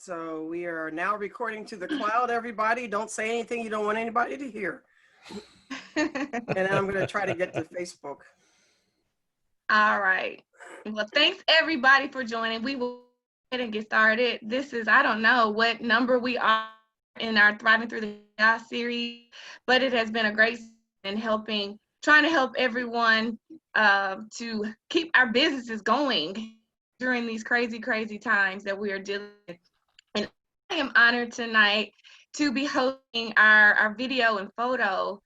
So we are now recording to the cloud, everybody. Don't say anything you don't want anybody to hear. And then I'm going to try to get to Facebook. All right. Well, thanks everybody for joining. We will go ahead and get started. This is, I don't know what number we are in our Thriving Through the Chaos series, but it has been a great in trying to help everyone to keep our businesses going during these crazy, crazy times that we are dealing with. And I am honored tonight to be hosting our video and photo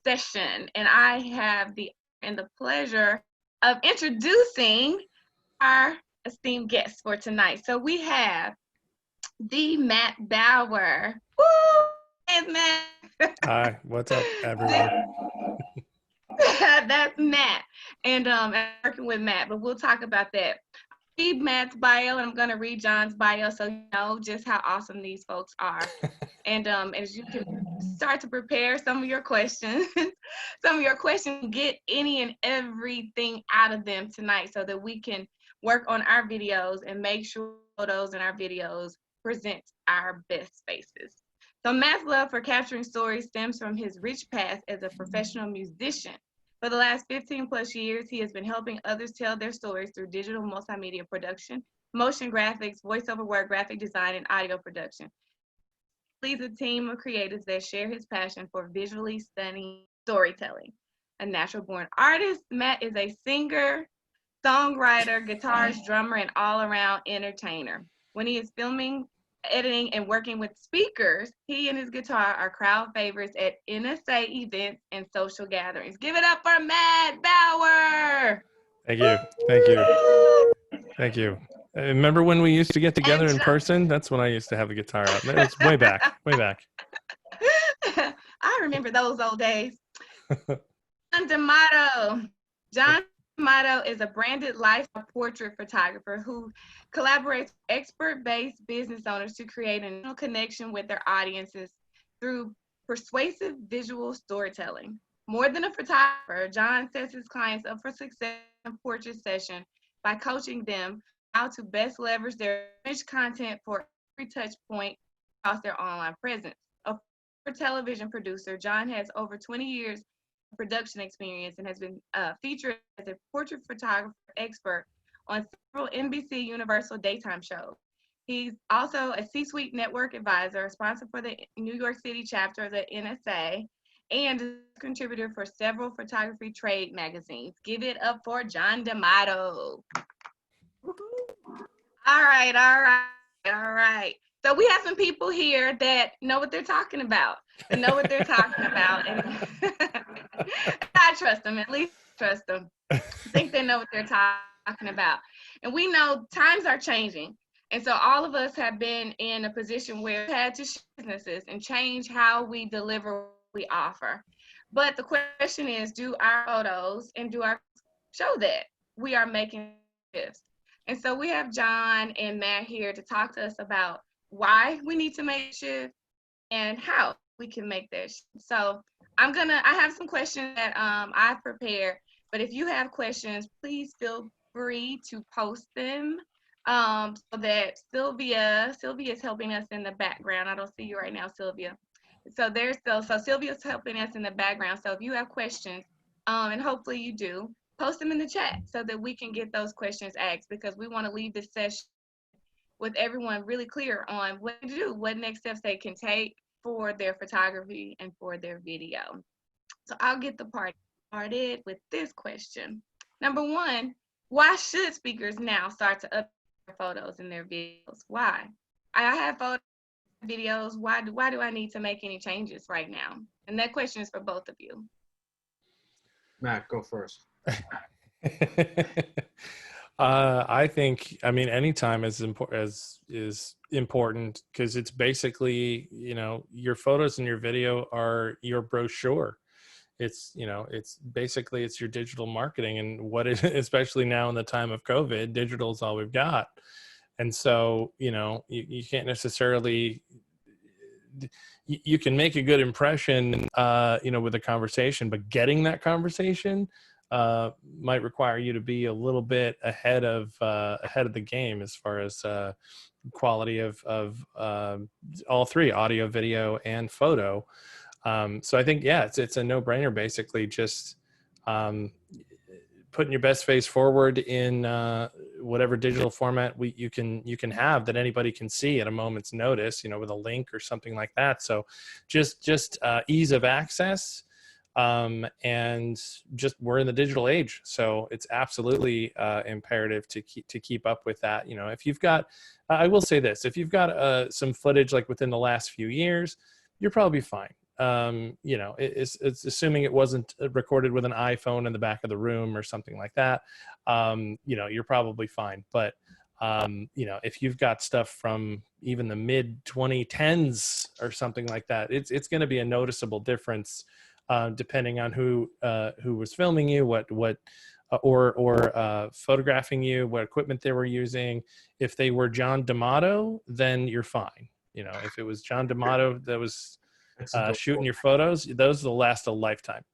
session. And I have the pleasure of introducing our esteemed guests for tonight. So we have the Matt Bauer. Woo! Hey, Matt. Hi, what's up, everyone? That's Matt. And I'm working with Matt, but we'll talk about that. Read Matt's bio, and I'm going to read John's bio so you know just how awesome these folks are. And as you can start to prepare some of your questions, get any and everything out of them tonight so that we can work on our videos and make sure photos in our videos present our best faces. So Matt's love for capturing stories stems from his rich past as a professional musician. For the last 15 plus years, he has been helping others tell their stories through digital multimedia production, motion graphics, voiceover work, graphic design, and audio production. He leads a team of creatives that share his passion for visually stunning storytelling. A natural-born artist, Matt is a singer, songwriter, guitarist, drummer, and all-around entertainer. When he is filming, editing, and working with speakers, he and his guitar are crowd favorites at NSA events and social gatherings. Give it up for Matt Bauer. Thank you. Thank you. Thank you. Remember when we used to get together in person? That's when I used to have the guitar out. It's way back, way back. I remember those old days. John D'Amato. John D'Amato is a branded lifestyle portrait photographer who collaborates with expert-based business owners to create an emotional connection with their audiences through persuasive visual storytelling. More than a photographer, John sets his clients up for success in a portrait session by coaching them how to best leverage their image content for every touch point across their online presence. A former television producer, John has over 20 years production experience and has been featured as a portrait photographer expert on several NBC Universal daytime shows. He's also a C-suite network advisor, sponsor for the New York City chapter of the NSA, and a contributor for several photography trade magazines. Give it up for John D'Amato. All right. So we have some people here that know what they're talking about. And I trust them, at least trust them. I think they know what they're talking about. And we know times are changing. And so all of us have been in a position where we had to shift businesses and change how we deliver what we offer. But the question is, do our photos and do our show that we are making shifts? And so we have John and Matt here to talk to us about why we need to make a shift and how we can make that shift. So I have some questions that I've prepared, but if you have questions, please feel free to post them so that Sylvia is helping us in the background. I don't see you right now, Sylvia. So Sylvia's helping us in the background. So if you have questions, and hopefully you do, post them in the chat so that we can get those questions asked, because we want to leave this session with everyone really clear on what to do, what next steps they can take for their photography and for their video. So I'll get the party started with this question. Number one, why should speakers now start to update their photos in their videos? Why? I have photos, videos. Why do I need to make any changes right now? And that question is for both of you. Matt, go first. I think, anytime is important because it's basically, your photos and your video are your brochure. It's basically it's your digital marketing, and especially now in the time of COVID, digital is all we've got. And so, you can't necessarily, you can make a good impression, with a conversation, but getting that conversation might require you to be a little bit ahead of the game as far as quality of all three: audio, video, and photo. So I think, yeah, it's a no-brainer. Basically, just putting your best face forward in whatever digital format you can have that anybody can see at a moment's notice, with a link or something like that. So just ease of access, and just, we're in the digital age, so it's absolutely imperative to keep up with that. If you've got, I will say this, if you've got some footage like within the last few years, you're probably fine. It's assuming it wasn't recorded with an iPhone in the back of the room or something like that. You're probably fine. But if you've got stuff from even the mid 2010s or something like that, it's going to be a noticeable difference, depending on who was filming you, or photographing you, what equipment they were using. If they were John D'Amato, then you're fine. If it was John D'Amato that was shooting your photos, those will last a lifetime.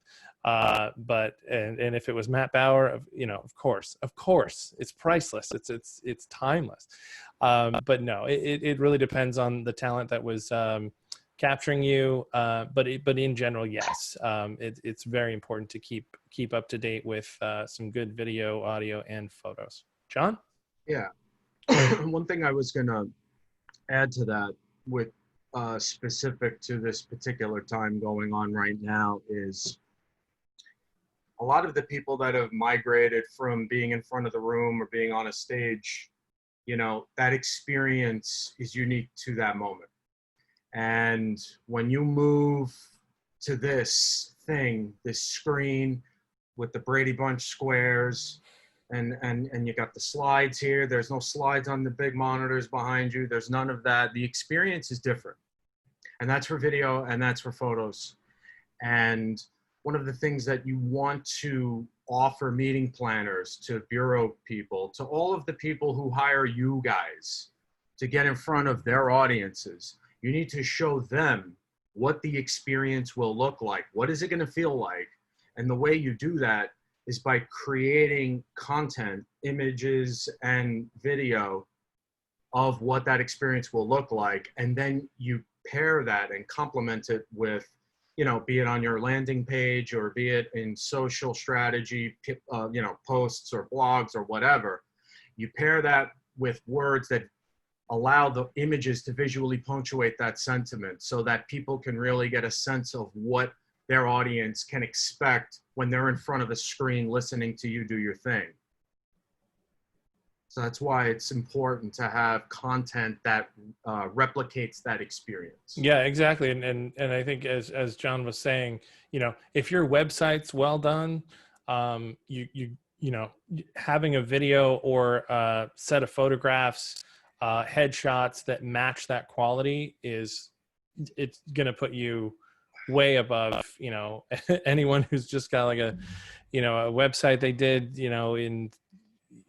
But if it was Matt Bauer, of course, it's priceless. It's timeless. But no, it really depends on the talent that was capturing you. But in general, yes, it's very important to keep up to date with some good video, audio, and photos. John? Yeah. One thing I was gonna add to that, with specific to this particular time going on right now, is a lot of the people that have migrated from being in front of the room or being on a stage, that experience is unique to that moment. And when you move to this screen with the Brady Bunch squares, and you got the slides here, there's no slides on the big monitors behind you, there's none of that. The experience is different. And that's for video, and that's for photos. And one of the things that you want to offer meeting planners, to bureau people, to all of the people who hire you guys to get in front of their audiences, you need to show them what the experience will look like. What is it going to feel like? And the way you do that is by creating content, images, and video of what that experience will look like. And then you pair that and complement it with, be it on your landing page or be it in social strategy, posts or blogs or whatever. You pair that with words that allow the images to visually punctuate that sentiment, so that people can really get a sense of what their audience can expect when they're in front of a screen listening to you do your thing. So that's why it's important to have content that replicates that experience. Yeah, exactly. And I think as John was saying, if your website's well done, having a video or a set of photographs, headshots that match that quality, it's going to put you way above, anyone who's just got like a website they did, in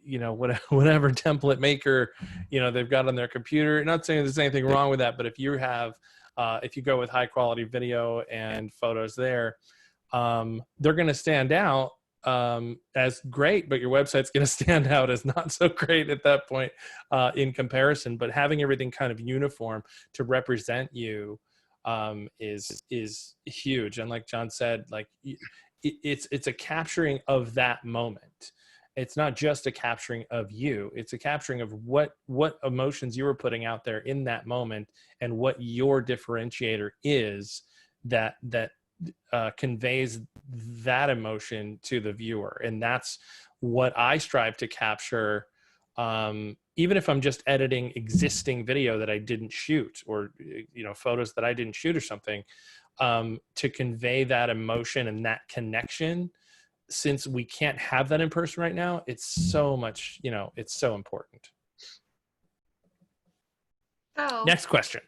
whatever template maker they've got on their computer. Not saying there's anything wrong with that, but if you go with high quality video and photos there, they're going to stand out as great, but your website's going to stand out as not so great at that point in comparison. But having everything kind of uniform to represent you is huge. And like John said, like it's a capturing of that moment. It's not just a capturing of you. It's a capturing of what emotions you were putting out there in that moment, and what your differentiator is that conveys that emotion to the viewer. And that's what I strive to capture, even if I'm just editing existing video that I didn't shoot, or photos that I didn't shoot or something, to convey that emotion and that connection. Since we can't have that in person right now, it's so much, it's so important. So Next question.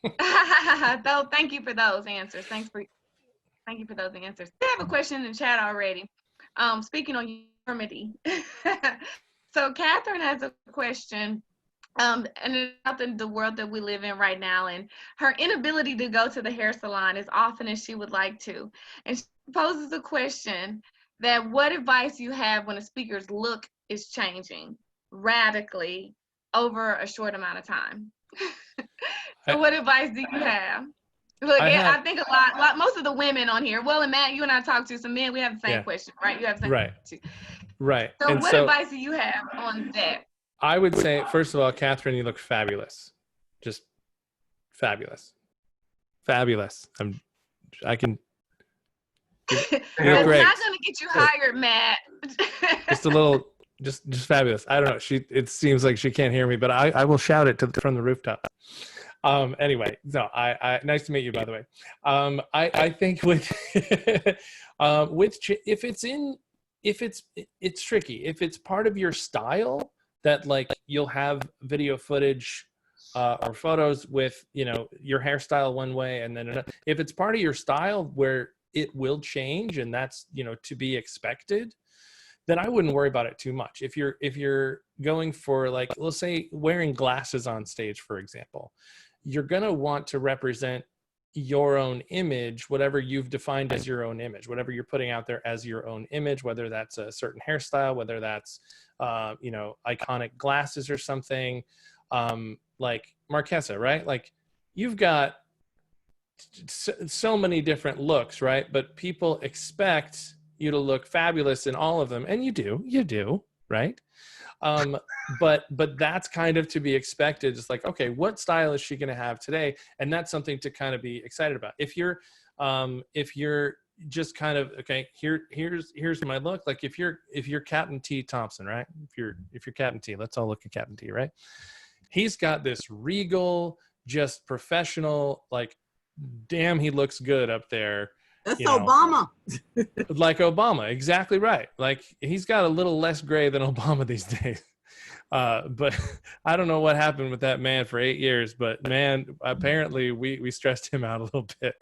so thank you for those answers. Thank you for those answers. I have a question in the chat already. Speaking on uniformity. So Catherine has a question, and it's about the world that we live in right now, and her inability to go to the hair salon as often as she would like to. And she poses a question that what advice you have when a speaker's look is changing radically over a short amount of time. So I- what advice do you have? Look, I think a lot, most of the women on here, well, and Matt, you and I talked to some men, we have the same question, right? You have the same Right. question. Right. So And what so advice do you have on that? I would say, first of all, Catherine, you look fabulous. Just fabulous. Fabulous. I can, you look It's great. not gonna get you hired, Matt. Just a little, just fabulous. I don't know. It seems like she can't hear me, but I will shout it from the rooftop. Anyway, no, nice to meet you, by the way. I think with, it's tricky. If it's part of your style that like you'll have video footage, or photos with, your hairstyle one way, and then if it's part of your style where it will change and that's, to be expected, then I wouldn't worry about it too much. If you're going for, like, let's say wearing glasses on stage, for example, you're going to want to represent your own image, whatever you've defined as your own image, whatever you're putting out there as your own image, whether that's a certain hairstyle, whether that's, iconic glasses or something, like Marquesa, right? Like, you've got so many different looks, right? But people expect you to look fabulous in all of them, and you do, right? But that's kind of to be expected. It's like, okay, what style is she going to have today? And that's something to kind of be excited about. If you're just kind of, okay, here's my look. Like if you're Captain T Thompson, right? If you're Captain T, let's all look at Captain T, right? He's got this regal, just professional, like, damn, he looks good up there. That's Obama. Like Obama, exactly right. Like, he's got a little less gray than Obama these days. But I don't know what happened with that man for 8 years, but man, apparently we stressed him out a little bit.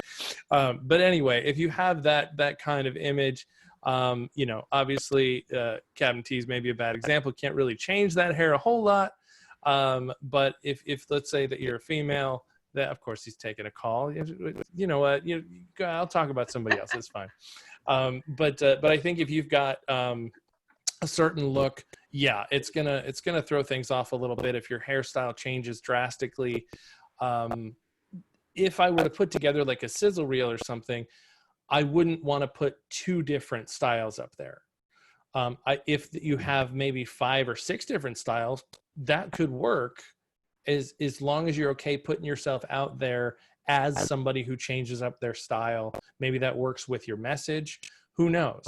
But anyway, if you have that kind of image, obviously Captain T is maybe a bad example. Can't really change that hair a whole lot. But if let's say that you're a female, that, of course, he's taking a call. You know what? I'll talk about somebody else. It's fine. But I think if you've got a certain look, yeah, it's gonna throw things off a little bit if your hairstyle changes drastically. If I were to put together like a sizzle reel or something, I wouldn't want to put two different styles up there. If you have maybe 5 or 6 different styles, that could work. As long as you're okay putting yourself out there as somebody who changes up their style. Maybe that works with your message. Who knows?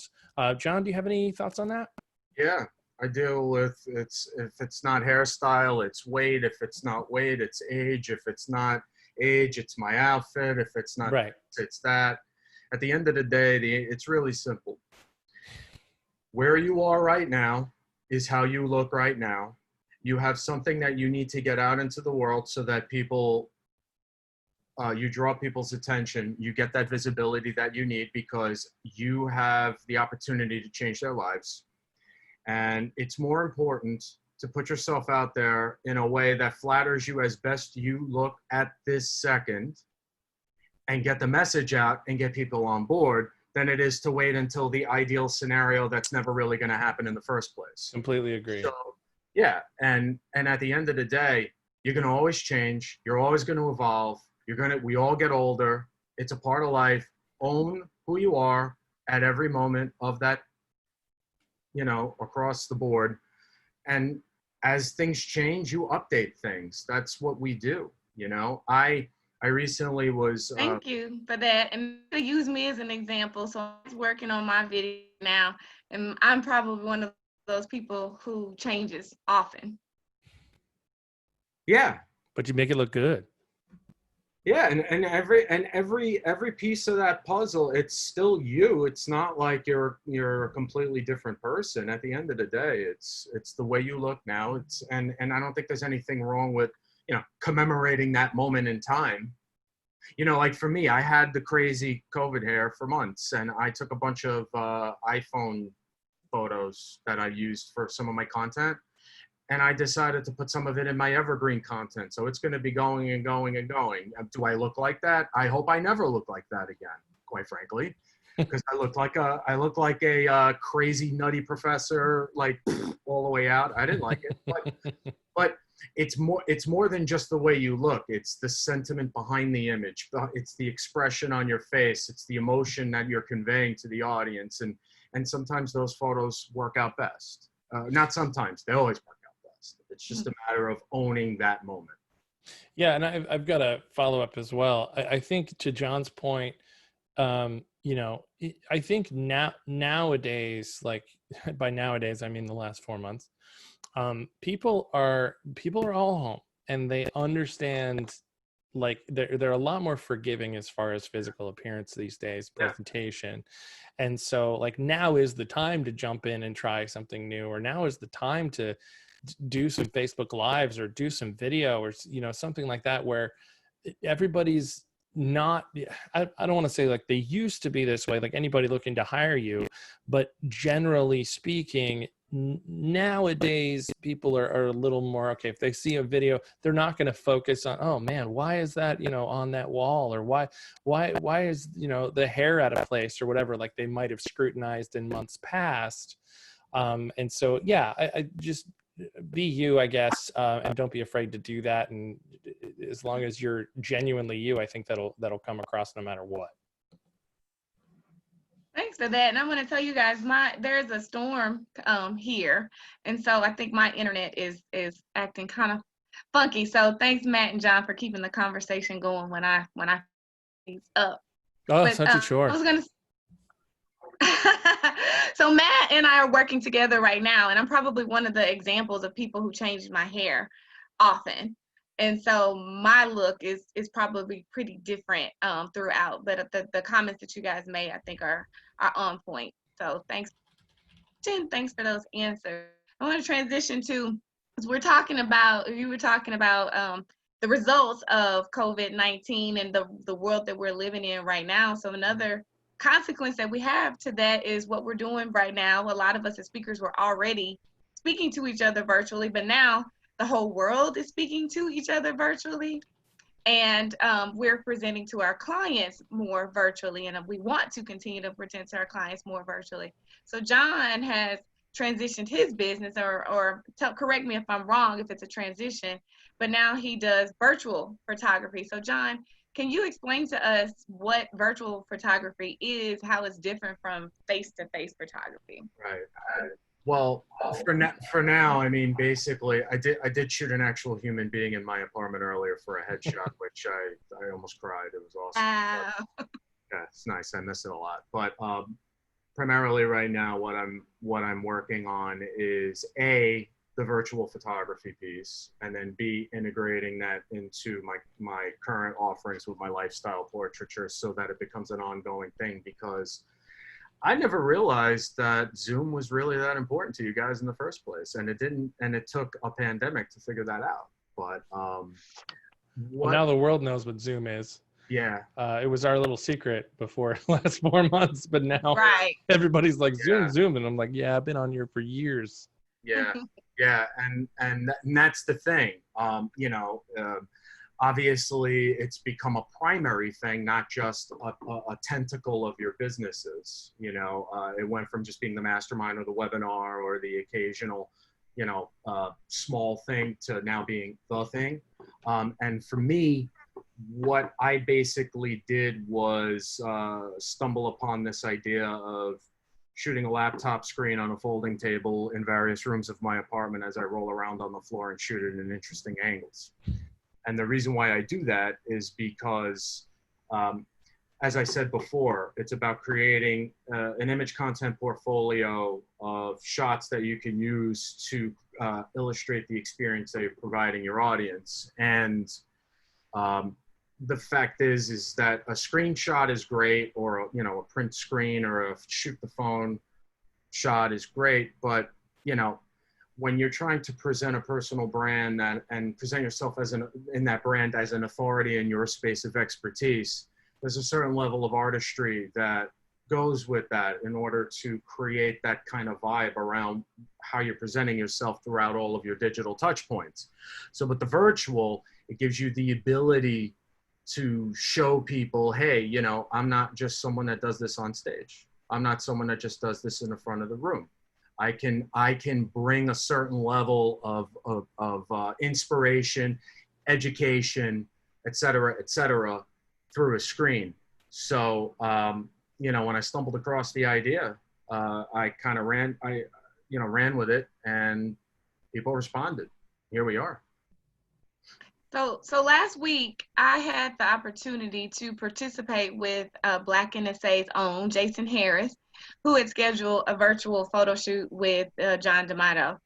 John, do you have any thoughts on that? Yeah, I deal with if it's not hairstyle, it's weight. If it's not weight, it's age. If it's not age, it's my outfit. If it's not, right, it's that. At the end of the day, it's really simple. Where you are right now is how you look right now. You have something that you need to get out into the world so that people, you draw people's attention, you get that visibility that you need because you have the opportunity to change their lives. And it's more important to put yourself out there in a way that flatters you as best you look at this second and get the message out and get people on board than it is to wait until the ideal scenario that's never really going to happen in the first place. Completely agree. So, yeah, and at the end of the day, you're going to always change. You're always going to evolve. We all get older. It's a part of life. Own who you are at every moment of that, across the board. And as things change, you update things. That's what we do. I recently was. Thank you for that. And use me as an example. So I'm working on my video now, and I'm probably one of those people who changes often. Yeah. But you make it look good. Yeah, and every piece of that puzzle, it's still you. It's not like you're a completely different person. At the end of the day, it's the way you look now. And I don't think there's anything wrong with commemorating that moment in time. Like for me, I had the crazy COVID hair for months, and I took a bunch of iPhone photos that I used for some of my content, and I decided to put some of it in my evergreen content. So it's going to be going and going and going. Do I look like that? I hope I never look like that again, quite frankly, because I look like a crazy nutty professor, like all the way out. I didn't like it, but it's more than just the way you look. It's the sentiment behind the image. It's the expression on your face. It's the emotion that you're conveying to the audience. And sometimes those photos work out best. Not sometimes, they always work out best. It's just a matter of owning that moment. Yeah, and I've got a follow up as well. I think to John's point, you know, I think nowadays, like by nowadays I mean the last 4 months, people are all home and they understand, like they're a lot more forgiving as far as physical appearance these days, presentation. And so like now is the time to jump in and try something new, or now is the time to do some Facebook lives or do some video or, you know, something like that, where everybody's not, I don't want to say like they used to be this way, like anybody looking to hire you, but generally speaking, nowadays people are a little more, okay, if they see a video, they're not going to focus on, oh man, why is that, you know, on that wall, or why is, you know, the hair out of place or whatever, like they might have scrutinized in months past. And so, yeah, I just be you, I guess, and don't be afraid to do that. And as long as you're genuinely you, I think that'll come across no matter what. Thanks for that. And I'm going to tell you guys, there's a storm here, and so I think my internet is acting kind of funky. So thanks, Matt and John, for keeping the conversation going when I things up. Oh, But, such a chore. I was going to. So Matt and I are working together right now, and I'm probably one of the examples of people who change my hair often. And so my look is probably pretty different throughout. But the comments that you guys made, I think, are on point. So thanks, Jen. Thanks for those answers. I want to transition to, because you were talking about the results of COVID-19 and the world that we're living in right now. So another consequence that we have to that is what we're doing right now. A lot of us as speakers were already speaking to each other virtually, but now the whole world is speaking to each other virtually. And we're presenting to our clients more virtually, and we want to continue to present to our clients more virtually. So John has transitioned his business, or correct me if I'm wrong if it's a transition, but now he does virtual photography. So John, can you explain to us what virtual photography is, how it's different from face-to-face photography? Right. Well, for now, I mean, basically, I did shoot an actual human being in my apartment earlier for a headshot, which I almost cried. It was awesome. Yeah, it's nice. I miss it a lot. But primarily right now, what I'm working on is A, the virtual photography piece, and then B, integrating that into my current offerings with my lifestyle portraiture so that it becomes an ongoing thing, because I never realized that Zoom was really that important to you guys in the first place, and it took a pandemic to figure that out. But well, now the world knows what Zoom is. Yeah. It was our little secret before the last 4 months, but now everybody's like, Zoom, and I'm like, yeah, I've been on here for years. Yeah, yeah, and that's the thing. You know, obviously it's become a primary thing, not just a tentacle of your businesses. You know, it went from just being the mastermind or the webinar or the occasional, you know, small thing to now being the thing. And for me, what I basically did was stumble upon this idea of shooting a laptop screen on a folding table in various rooms of my apartment as I roll around on the floor and shoot it in interesting angles. And the reason why I do that is because, as I said before, it's about creating an image content portfolio of shots that you can use to illustrate the experience that you're providing your audience. And the fact is that a screenshot is great, or you know, a print screen or a shoot the phone shot is great, but you know, when you're trying to present a personal brand and present yourself in that brand as an authority in your space of expertise, there's a certain level of artistry that goes with that in order to create that kind of vibe around how you're presenting yourself throughout all of your digital touch points. So with the virtual, it gives you the ability to show people, hey, you know, I'm not just someone that does this on stage. I'm not someone that just does this in the front of the room. I can bring a certain level of inspiration, education, et cetera, through a screen. So, you know, when I stumbled across the idea, I kind of ran with it, and people responded. Here we are. So last week I had the opportunity to participate with Black NSA's own Jason Harris, who had scheduled a virtual photo shoot with John D'Amato.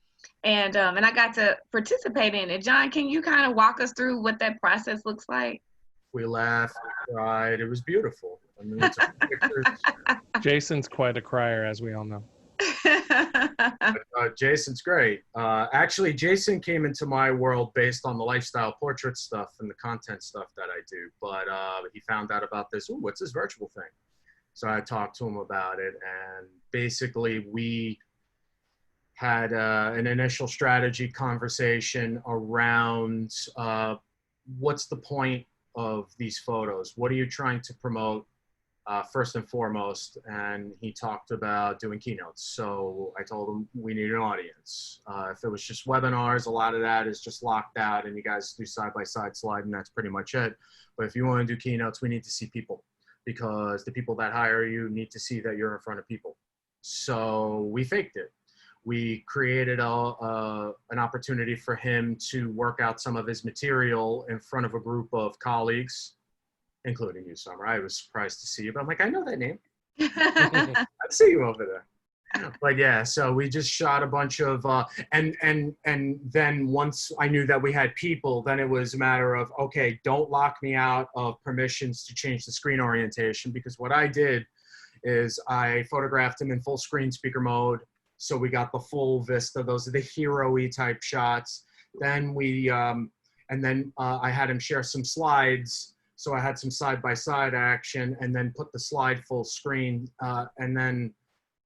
And I got to participate in it. John, can you kind of walk us through what that process looks like? We laughed, we cried. It was beautiful. I mean, we took pictures. Jason's quite a crier, as we all know. Jason's great. Actually, Jason came into my world based on the lifestyle portrait stuff and the content stuff that I do. But he found out about this. Ooh, what's this virtual thing? So I talked to him about it, and basically we had an initial strategy conversation around what's the point of these photos? What are you trying to promote? First and foremost, and he talked about doing keynotes. So I told him we need an audience. If it was just webinars, a lot of that is just locked out and you guys do side-by-side slide and that's pretty much it. But if you want to do keynotes, we need to see people, because the people that hire you need to see that you're in front of people. So we faked it. We created an opportunity for him to work out some of his material in front of a group of colleagues, including you, Summer. I was surprised to see you, but I'm like, I know that name. I see you over there. But yeah, so we just shot a bunch of, and then once I knew that we had people, then it was a matter of, okay, don't lock me out of permissions to change the screen orientation, because what I did is I photographed him in full screen speaker mode. So we got the full vista. Those are the hero-y type shots. Then I had him share some slides. So I had some side-by-side action, and then put the slide full screen. And then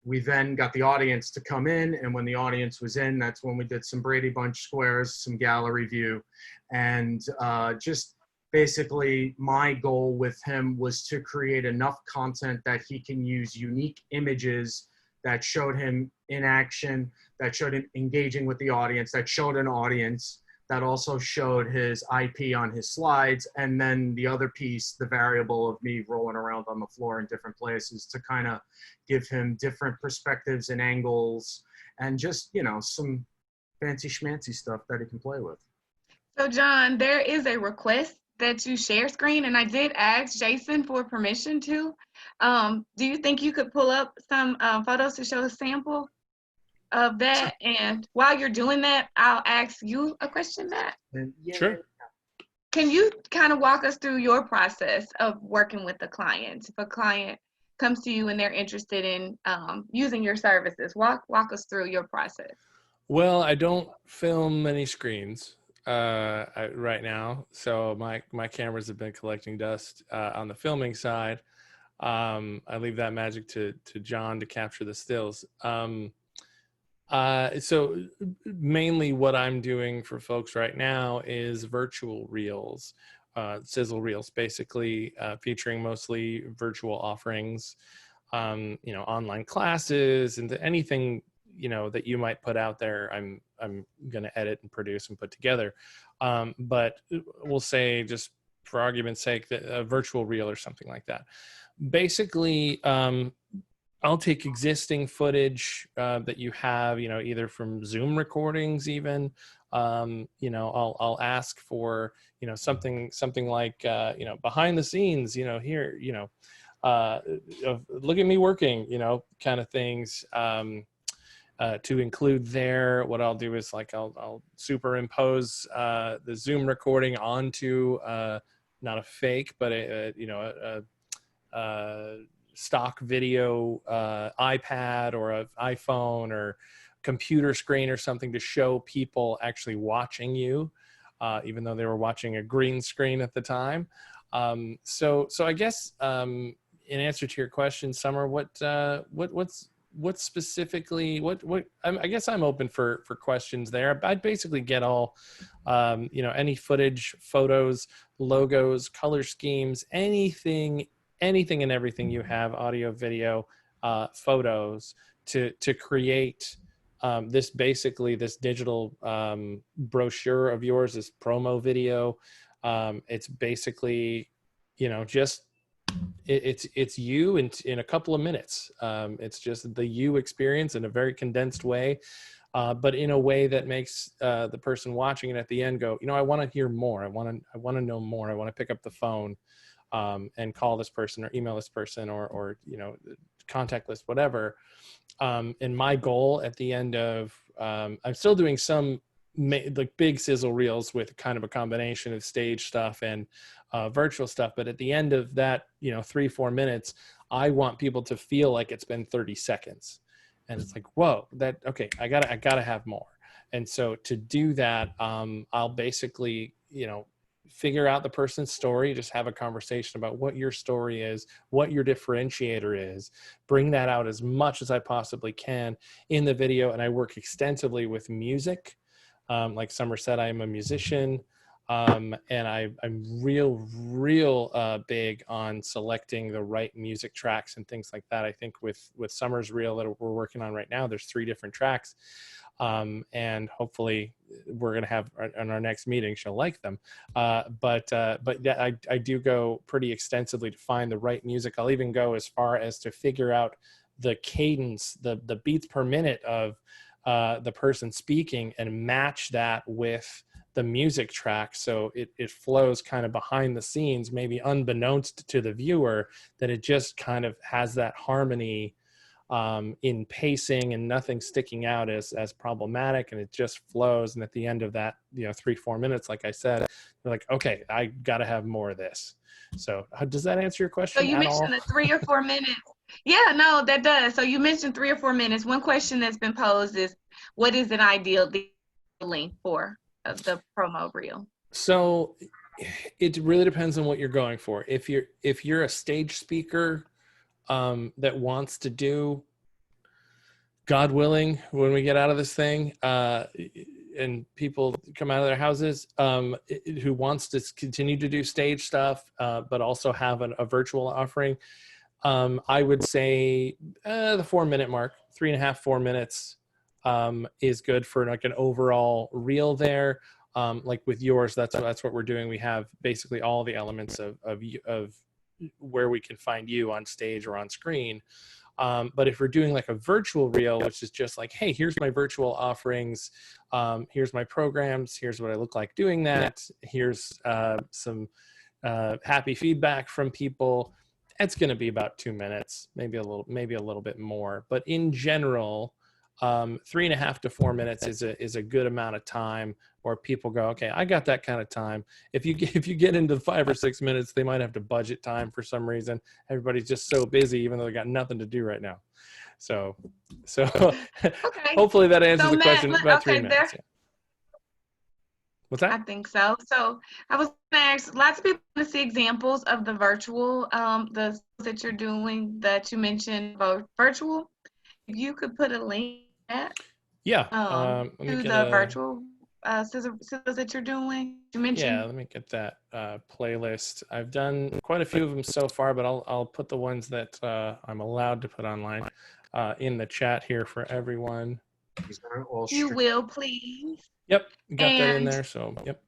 we then got the audience to come in. And when the audience was in, that's when we did some Brady Bunch squares, some gallery view. And just basically my goal with him was to create enough content that he can use unique images that showed him in action, that showed him engaging with the audience, that showed an audience, that also showed his IP on his slides, and then the other piece, the variable of me rolling around on the floor in different places to kind of give him different perspectives and angles, and just, you know, some fancy schmancy stuff that he can play with. So John, there is a request that you share screen, and I did ask Jason for permission to. Do you think you could pull up some photos to show a sample of that? And while you're doing that, I'll ask you a question, Matt. Yeah. Sure. Can you kind of walk us through your process of working with a client? If a client comes to you and they're interested in using your services, walk us through your process. Well, I don't film many screens right now, so my cameras have been collecting dust on the filming side. I leave that magic to John to capture the stills. So mainly what I'm doing for folks right now is virtual reels, sizzle reels, basically featuring mostly virtual offerings, you know, online classes, and anything, you know, that you might put out there. I'm going to edit and produce and put together. But we'll say, just for argument's sake, that a virtual reel or something like that. Basically, I'll take existing footage that you have, you know, either from Zoom recordings even, you know, I'll ask for, you know, something like, you know, behind the scenes, you know, here, you know, look at me working, you know, kind of things to include there. What I'll do is, like, I'll superimpose the Zoom recording onto not a fake, but you know, a stock video iPad or an iPhone or computer screen or something, to show people actually watching you, even though they were watching a green screen at the time. So I guess in answer to your question, Summer, what's specifically I guess I'm open for questions there. I'd basically get all you know, any footage, photos, logos, color schemes, anything and everything you have, audio, video, photos, to create this digital brochure of yours, this promo video, it's basically, just it's you in a couple of minutes. It's just the you experience in a very condensed way, but in a way that makes the person watching it at the end go, I want to hear more. I want to know more. I want to pick up the phone and call this person or email this person or contact list, whatever. And my goal at the end of, I'm still doing some like big sizzle reels with kind of a combination of stage stuff and virtual stuff. But at the end of that, 3-4 minutes, I want people to feel like it's been 30 seconds. And it's like, whoa, okay, I gotta have more. And so to do that, I'll basically, figure out the person's story, just have a conversation about what your story is, what your differentiator is, bring that out as much as I possibly can in the video. And I work extensively with music. Like Summer said, I am a musician. And I'm real big on selecting the right music tracks and things like that. I think with Summer's reel that we're working on right now, there's 3 different tracks. And hopefully we're going to have on our next meeting, she'll like them. But yeah, I do go pretty extensively to find the right music. I'll even go as far as to figure out the cadence, the beats per minute of the person speaking and match that with the music track. So it flows kind of behind the scenes, maybe unbeknownst to the viewer, that it just kind of has that harmony in pacing and nothing sticking out as problematic, and it just flows. And at the end of that, 3-4 minutes, like I said, you're like, okay, I got to have more of this. So does that answer your question? So you mentioned the 3 or 4 minutes. Yeah, no, that does. So you mentioned 3 or 4 minutes. One question that's been posed is, what is an ideal length for the promo reel? So it really depends on what you're going for. If you're a stage speaker that wants to do, God willing, when we get out of this thing, and people come out of their houses, who wants to continue to do stage stuff, but also have a virtual offering, I would say the 4-minute mark, 3.5, 4 minutes is good for like an overall reel there. Like with yours, that's what we're doing. We have basically all the elements of where we can find you on stage or on screen. But if we're doing like a virtual reel, which is just like, hey, here's my virtual offerings, here's my programs, here's what I look like doing that, here's some happy feedback from people, it's going to be about 2 minutes, maybe a little bit more. But in general, 3.5 to 4 minutes is a good amount of time where people go, okay, I got that kind of time. If you get into 5 or 6 minutes, they might have to budget time for some reason. Everybody's just so busy, even though they got nothing to do right now. So Okay. Hopefully that answers the Matt, question about 3 minutes. Yeah. What's that? I think so. So I was going to ask, lots of people want to see examples of the virtual, the that you're doing that you mentioned about virtual. If you could put a link at to the virtual scissors that you're doing, you mentioned. Yeah, let me get that playlist. I've done quite a few of them so far, but I'll put the ones that I'm allowed to put online in the chat here for everyone. You will, please. Yep, got that in there. So yep.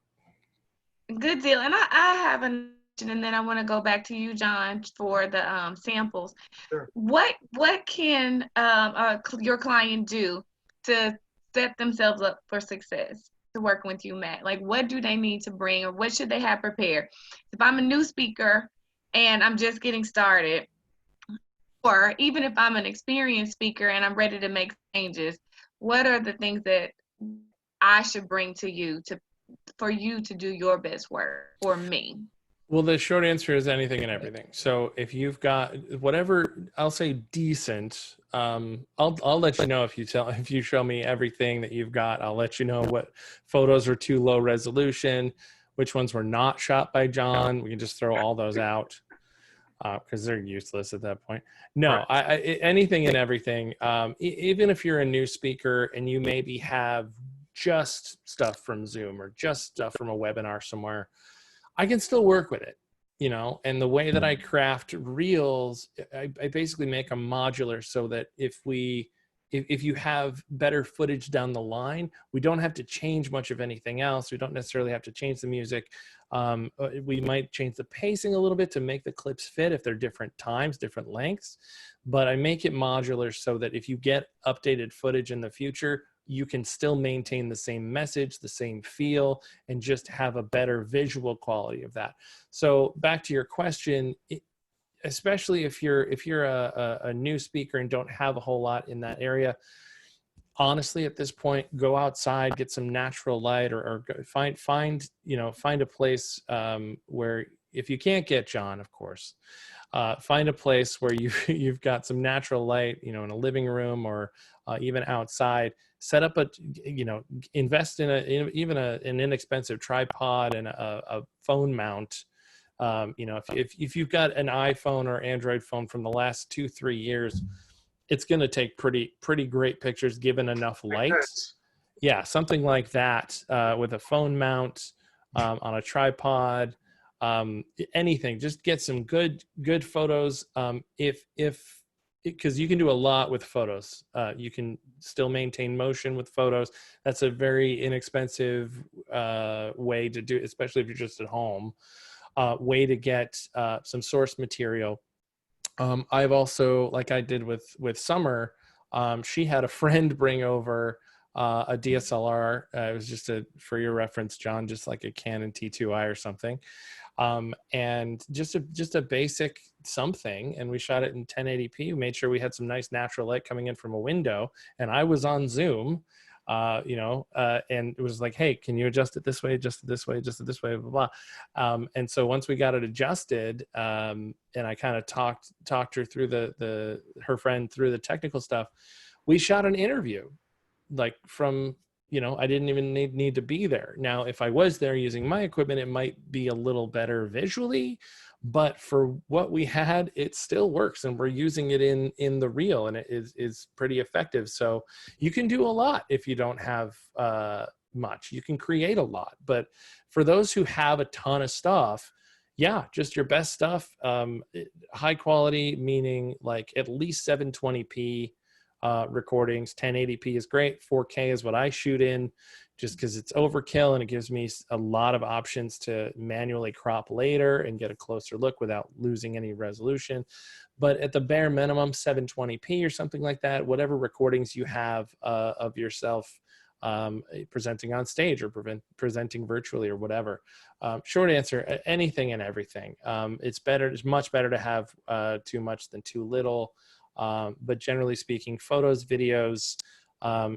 Good deal. And I have a question, and then I want to go back to you, John, for the samples. Sure. What can your client do to set themselves up for success to work with you, Matt? Like, what do they need to bring, or what should they have prepared? If I'm a new speaker and I'm just getting started, or even if I'm an experienced speaker and I'm ready to make changes, what are the things that I should bring to you for you to do your best work for me? Well, the short answer is anything and everything. So if you've got whatever, I'll say decent, I'll let you know if you show me everything that you've got. I'll let you know what photos are too low resolution, which ones were not shot by John. We can just throw all those out because they're useless at that point. No, anything and everything. Even if you're a new speaker and you maybe have just stuff from Zoom or just stuff from a webinar somewhere, I can still work with it, and the way that I craft reels, I basically make them modular so that if we if you have better footage down the line, we don't have to change much of anything else. We don't necessarily have to change the music. We might change the pacing a little bit to make the clips fit if they're different times, different lengths. But I make it modular so that if you get updated footage in the future, you can still maintain the same message, the same feel, and just have a better visual quality of that. So back to your question, especially if you're a new speaker and don't have a whole lot in that area, honestly, at this point, go outside, get some natural light, or find a place where, if you can't get John, of course, find a place where you've got some natural light, in a living room or even outside. Set up invest in an inexpensive tripod and a phone mount. If you've got an iPhone or Android phone from the last 2-3 years, it's going to take pretty great pictures given enough light. Yeah, something like that with a phone mount on a tripod. Anything, just get some good photos. Because you can do a lot with photos. You can still maintain motion with photos. That's a very inexpensive way to do it, especially if you're just at home. Way to get some source material. I've also, like I did with Summer, she had a friend bring over a DSLR. It was just for your reference, John, just like a Canon T2i or something. And just a basic something, and we shot it in 1080p. We made sure we had some nice natural light coming in from a window, and I was on Zoom, and it was like, hey, can you adjust it this way, adjust it this way, adjust it this way, blah, blah. And so once we got it adjusted, and I kind of talked her through her friend through the technical stuff, we shot an interview, like from, I didn't even need to be there. Now, if I was there using my equipment, it might be a little better visually, but for what we had, it still works, and we're using it in the reel, and it is pretty effective. So you can do a lot if you don't have much. You can create a lot, but for those who have a ton of stuff, yeah, just your best stuff. High quality, meaning like at least 720p. Recordings. 1080p is great. 4K is what I shoot in, just because it's overkill and it gives me a lot of options to manually crop later and get a closer look without losing any resolution. But at the bare minimum, 720p or something like that, whatever recordings you have of yourself presenting on stage or presenting virtually or whatever. Short answer, anything and everything. It's much better to have too much than too little. But generally speaking, photos, videos,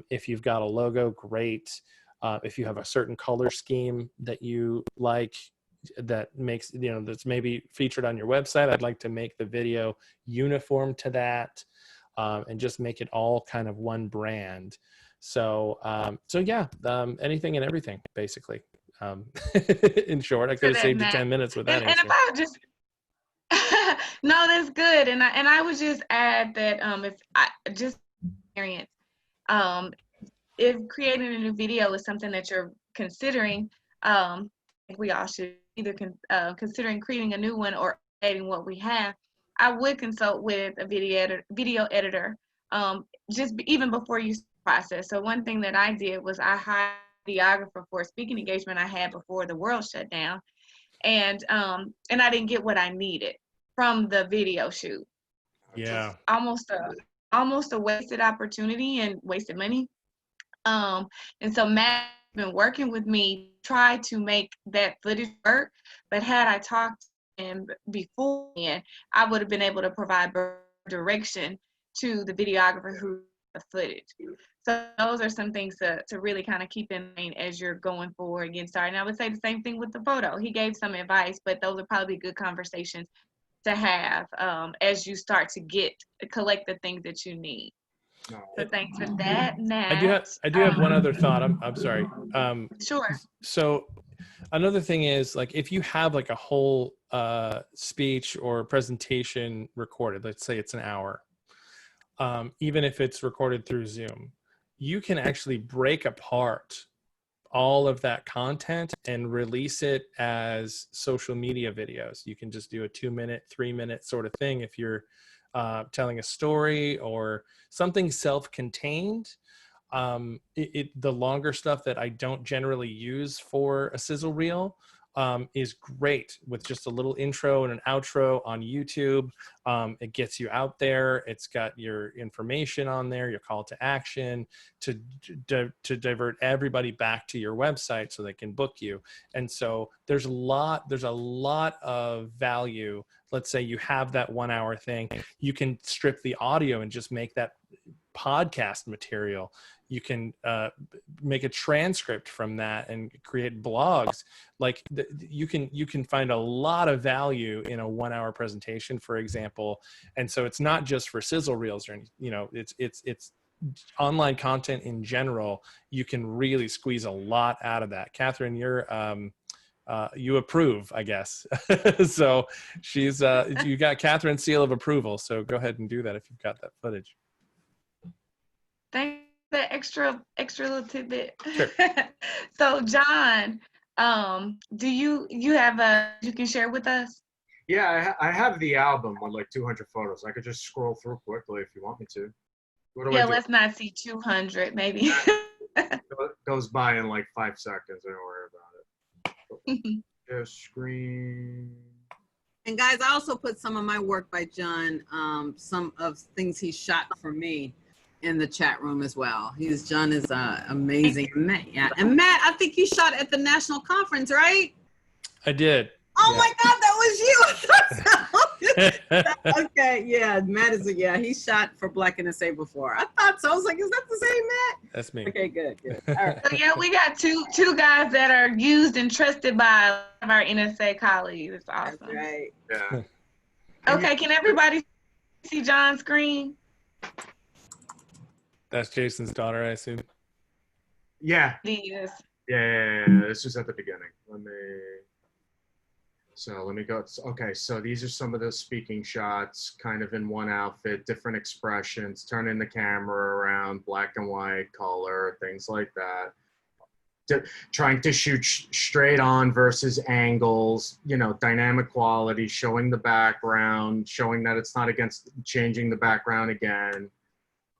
if you've got a logo, great. If you have a certain color scheme that you like, that makes, that's maybe featured on your website, I'd like to make the video uniform to that, and just make it all kind of one brand. So yeah, anything and everything, basically. In short, I could have saved you 10 minutes with that answer. And if I would just no, that's good. And I would just add that if I just experience, if creating a new video is something that you're considering, we all should either considering creating a new one or editing what we have. I would consult with a video editor, just even before you process. So one thing that I did was I hired a videographer for a speaking engagement I had before the world shut down, and I didn't get what I needed from the video shoot. Yeah. Almost a wasted opportunity and wasted money. And so Matt's been working with me, try to make that footage work. But had I talked to him beforehand, I would have been able to provide direction to the videographer who the footage. So those are some things to really kind of keep in mind as you're going forward, getting started. And I would say the same thing with the photo. He gave some advice, but those are probably good conversations to have as you start to collect the things that you need. So thanks for that. Nat, I do have one other thought. I'm sorry. Sure. So another thing is, like, if you have like a whole speech or presentation recorded, let's say it's an hour, even if it's recorded through Zoom, you can actually break apart all of that content and release it as social media videos. You can just do a 2-minute, 3-minute sort of thing if you're telling a story or something self-contained. The longer stuff that I don't generally use for a sizzle reel is great with just a little intro and an outro on YouTube. It gets you out there. It's got your information on there, your call to action to divert everybody back to your website so they can book you. And so there's a lot of value. Let's say you have that 1 hour thing. You can strip the audio and just make that podcast material. You can make a transcript from that and create blogs. Like you can find a lot of value in a 1 hour presentation, for example. And so it's not just for sizzle reels or, it's online content in general. You can really squeeze a lot out of that. Catherine, you approve, I guess. So she's you got Catherine's seal of approval. So go ahead and do that if you've got that footage. Thanks for the extra little tidbit. Sure. So John, do you have you can share with us? Yeah, I have the album with like 200 photos. I could just scroll through quickly if you want me to. What do I do? Let's not see 200, maybe. It goes by in like 5 seconds. Don't worry about it. Just screen. And guys, I also put some of my work by John, some of things he shot for me in the chat room as well. John is amazing. Yeah. And Matt, I think you shot at the national conference, right? I did. Oh my God, that was you. Okay, yeah, Matt he shot for Black NSA before. I thought so. I was like, is that the same Matt? That's me. Okay, good. All right. So yeah, we got two guys that are used and trusted by our NSA colleagues. It's awesome. That's right. Yeah. Okay, can everybody see John's screen? That's Jason's daughter, I assume. Yeah. Yes. Yeah. This was at the beginning. Let me go. Okay, so these are some of the speaking shots, kind of in one outfit, different expressions, turning the camera around, black and white, color, things like that. Trying to shoot straight on versus angles, dynamic quality, showing the background, showing that it's not against changing the background again,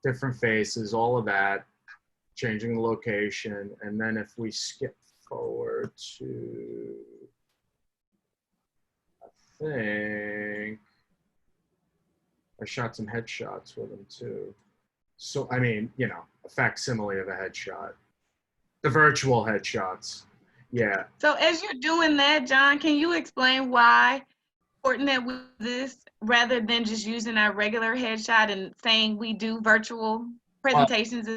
different faces, all of that, changing the location. And then if we skip forward to, I think I shot some headshots with him too. So, I mean, a facsimile of a headshot. The virtual headshots. Yeah. So as you're doing that, John, can you explain why it's important that we do this rather than just using our regular headshot and saying we do virtual presentations?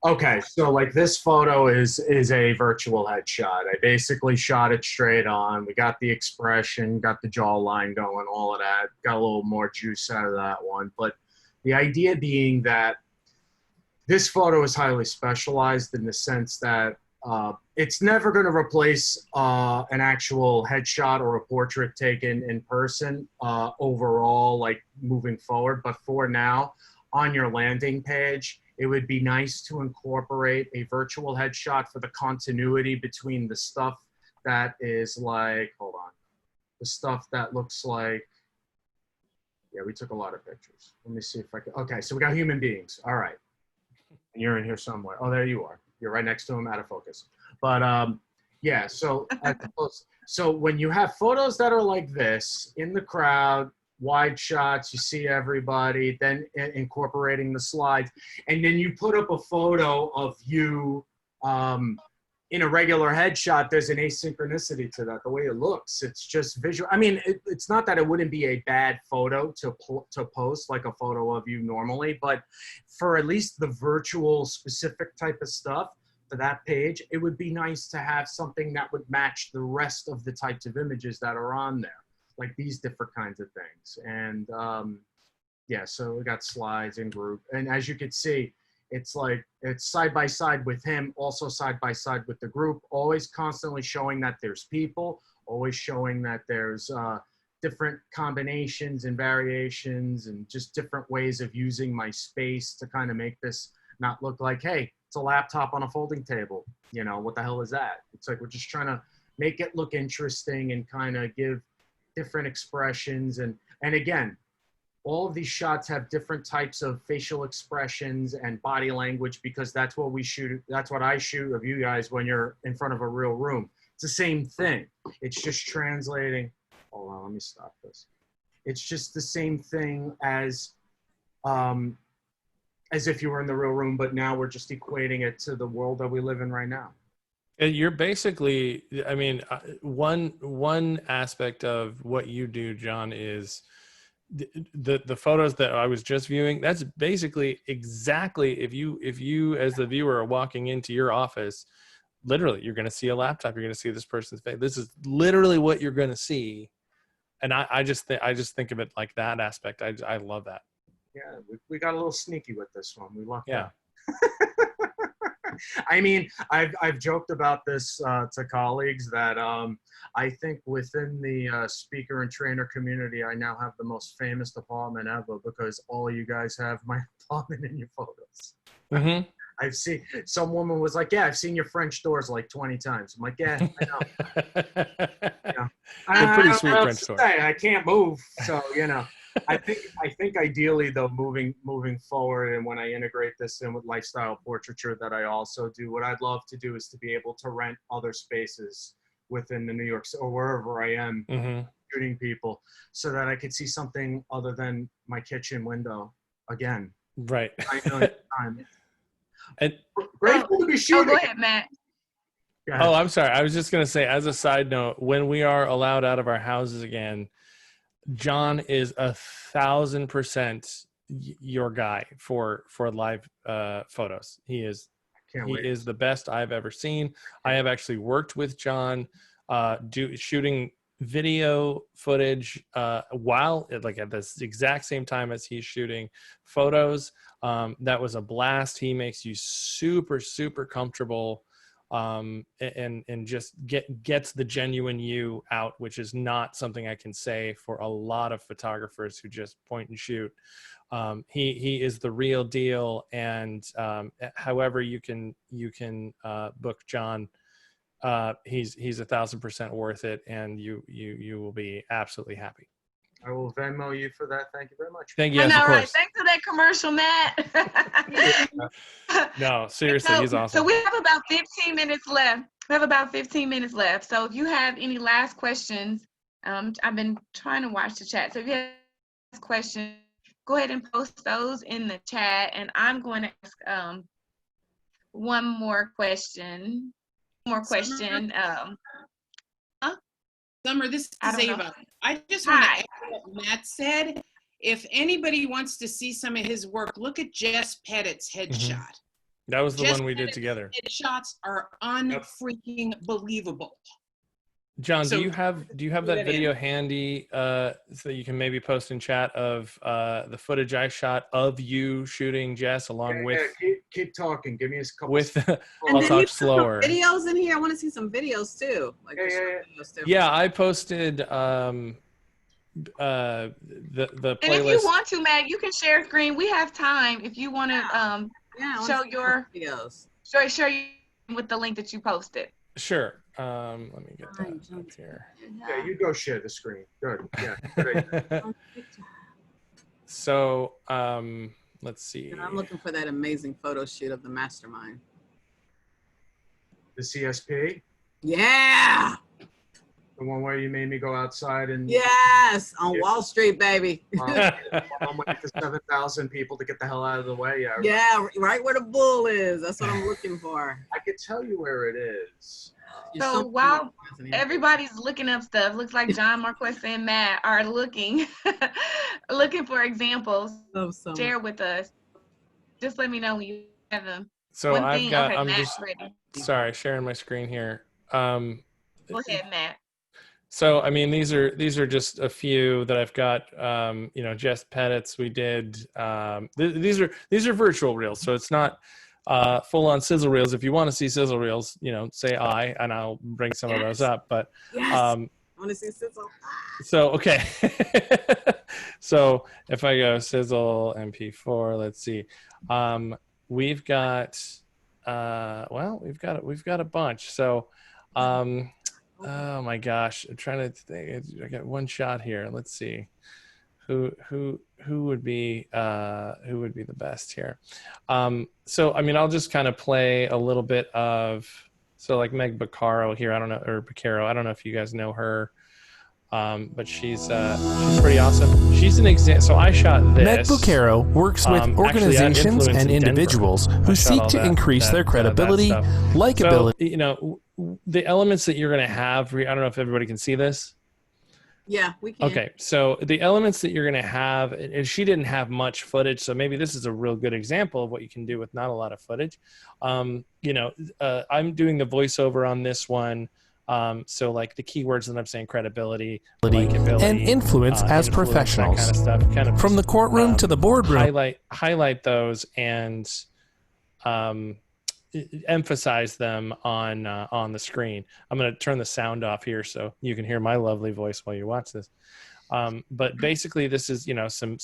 Okay, so like this photo is a virtual headshot. I basically shot it straight on. We got the expression, got the jawline going, all of that. Got a little more juice out of that one. But the idea being that this photo is highly specialized in the sense that it's never going to replace an actual headshot or a portrait taken in person overall, like moving forward. But for now, on your landing page, it would be nice to incorporate a virtual headshot for the continuity between the stuff that is like, the stuff that looks like, yeah, we took a lot of pictures. Let me see if I can, okay, so we got human beings. All right. And you're in here somewhere. Oh, there you are. You're right next to him, out of focus. But yeah, so when you have photos that are like this in the crowd, wide shots, you see everybody, then incorporating the slides, and then you put up a photo of you in a regular headshot, there's an asynchronicity to that. The way it looks, it's just visual. I mean, it's not that it wouldn't be a bad photo to post, like a photo of you normally, but for at least the virtual specific type of stuff, for that page, it would be nice to have something that would match the rest of the types of images that are on there, like these different kinds of things. And yeah, so we got slides in group. And as you can see, it's like, it's side by side with him, also side by side with the group, always constantly showing that there's people, always showing that there's different combinations and variations and just different ways of using my space to kind of make this not look like, hey, it's a laptop on a folding table. You know, what the hell is that? It's like, we're just trying to make it look interesting and kind of give different expressions. And again, all of these shots have different types of facial expressions and body language because that's what we shoot. That's what I shoot of you guys when you're in front of a real room. It's the same thing. It's just translating. Hold on, let me stop this. It's just the same thing as if you were in the real room, but now we're just equating it to the world that we live in right now. And you're basically, I mean, one aspect of what you do, John, is the photos that I was just viewing. That's basically exactly if you as the viewer are walking into your office, literally you're going to see a laptop. You're going to see this person's face. This is literally what you're going to see. And I just think of it like that aspect. I love that. Yeah, we got a little sneaky with this one. We lucked Yeah. out. I mean, I've joked about this to colleagues that I think within the speaker and trainer community, I now have the most famous apartment ever because all you guys have my apartment in your photos. Mm-hmm. I've seen, some woman was like, yeah, I've seen your French doors like 20 times. I'm like, yeah, I know. Yeah. They're pretty sweet I French doors. I can't move. So, you know, I think ideally though, moving forward, and when I integrate this in with lifestyle portraiture that I also do, what I'd love to do is to be able to rent other spaces within the New York or wherever I am shooting people so that I could see something other than my kitchen window again. Right. I know it's time. And Grateful to be Oh, shooting. go ahead, Matt. oh, I'm sorry. I was just going to say, as a side note, when we are allowed out of our houses again, John is 1,000% your guy for live photos. He is the best I've ever seen. I have actually worked with John shooting video footage while at this exact same time as he's shooting photos. That was a blast. He makes you super, super comfortable and just gets the genuine you out, which is not something I can say for a lot of photographers who just point and shoot. He is the real deal. And however you can book John, he's 1,000% worth it, and you will be absolutely happy. I will Venmo you for that. Thank you very much. Thank you. I Yes, know, of right? course. Thanks for that commercial, Matt. No, seriously, he's awesome. So we have about 15 minutes left. So if you have any last questions, I've been trying to watch the chat. So if you have questions, go ahead and post those in the chat. And I'm going to ask one more question. Summer, this I is don't know. Ava. I just want to Hi. add what Matt said. If anybody wants to see some of his work, look at Jess Pettit's headshot. That was the Jess one we did Pettit's together. Headshots are unfreaking believable. John, So do you have that video handy so that you can maybe post in chat of the footage I shot of you shooting Jess along with keep talking. Give me a couple. with And I'll then you talk put some slower. videos in here. I want to see some videos too. Like the short videos too. Yeah, I posted the And playlist. if you want to, Matt, you can share screen. We have time if you want to Yeah, I wanna show see your videos. share you with the link that you posted. Sure. Let me get that up here. Yeah, you go share the screen. Good. Yeah. Good. So let's see. And I'm looking for that amazing photo shoot of the mastermind. The CSP, Yeah. the one where you made me go outside and Yes. On Wall Street, baby. I'm waiting for 7,000 people to get the hell out of the way. Yeah. Yeah, right where the bull is. That's what I'm looking for. I could tell you where it is. So while everybody's looking up stuff, looks like John, Marquez, and Matt are looking for examples. Share with us. Just let me know when you have them. So I'm Matt's just ready. sorry, sharing my screen here. Go ahead, Matt. So I mean, these are just a few that I've got. Jess Pettit's we did. These are virtual reels, so it's not full on sizzle reels. If you want to see sizzle reels, say I, and I'll bring some of those up. But I want to see sizzle. so okay. So if I go sizzle MP4, let's see. We've got we've got a bunch. So oh my gosh, I'm trying to think. I got one shot here. Let's see. who would be the best here? So I mean, I'll just kind of play a little bit of, so like Meg Beccaro here. I don't know, or Beccaro. I don't know if you guys know her, but she's pretty awesome. She's an example. So I shot Meg this. Beccaro works with organizations and individuals who seek to increase their credibility, likability. So, you know, the elements that you're going to have. I don't know if everybody can see this. Yeah, we can. Okay, so the elements that you're going to have, and she didn't have much footage, so maybe this is a real good example of what you can do with not a lot of footage. You know, I'm doing the voiceover on this one, so like the keywords that I'm saying: credibility, likability, and influence as professionals. that kind of stuff. Kind of From the courtroom to the boardroom. Highlight those and emphasize them on the screen. I'm going to turn the sound off here so you can hear my lovely voice while you watch this. But basically, this is, you know, some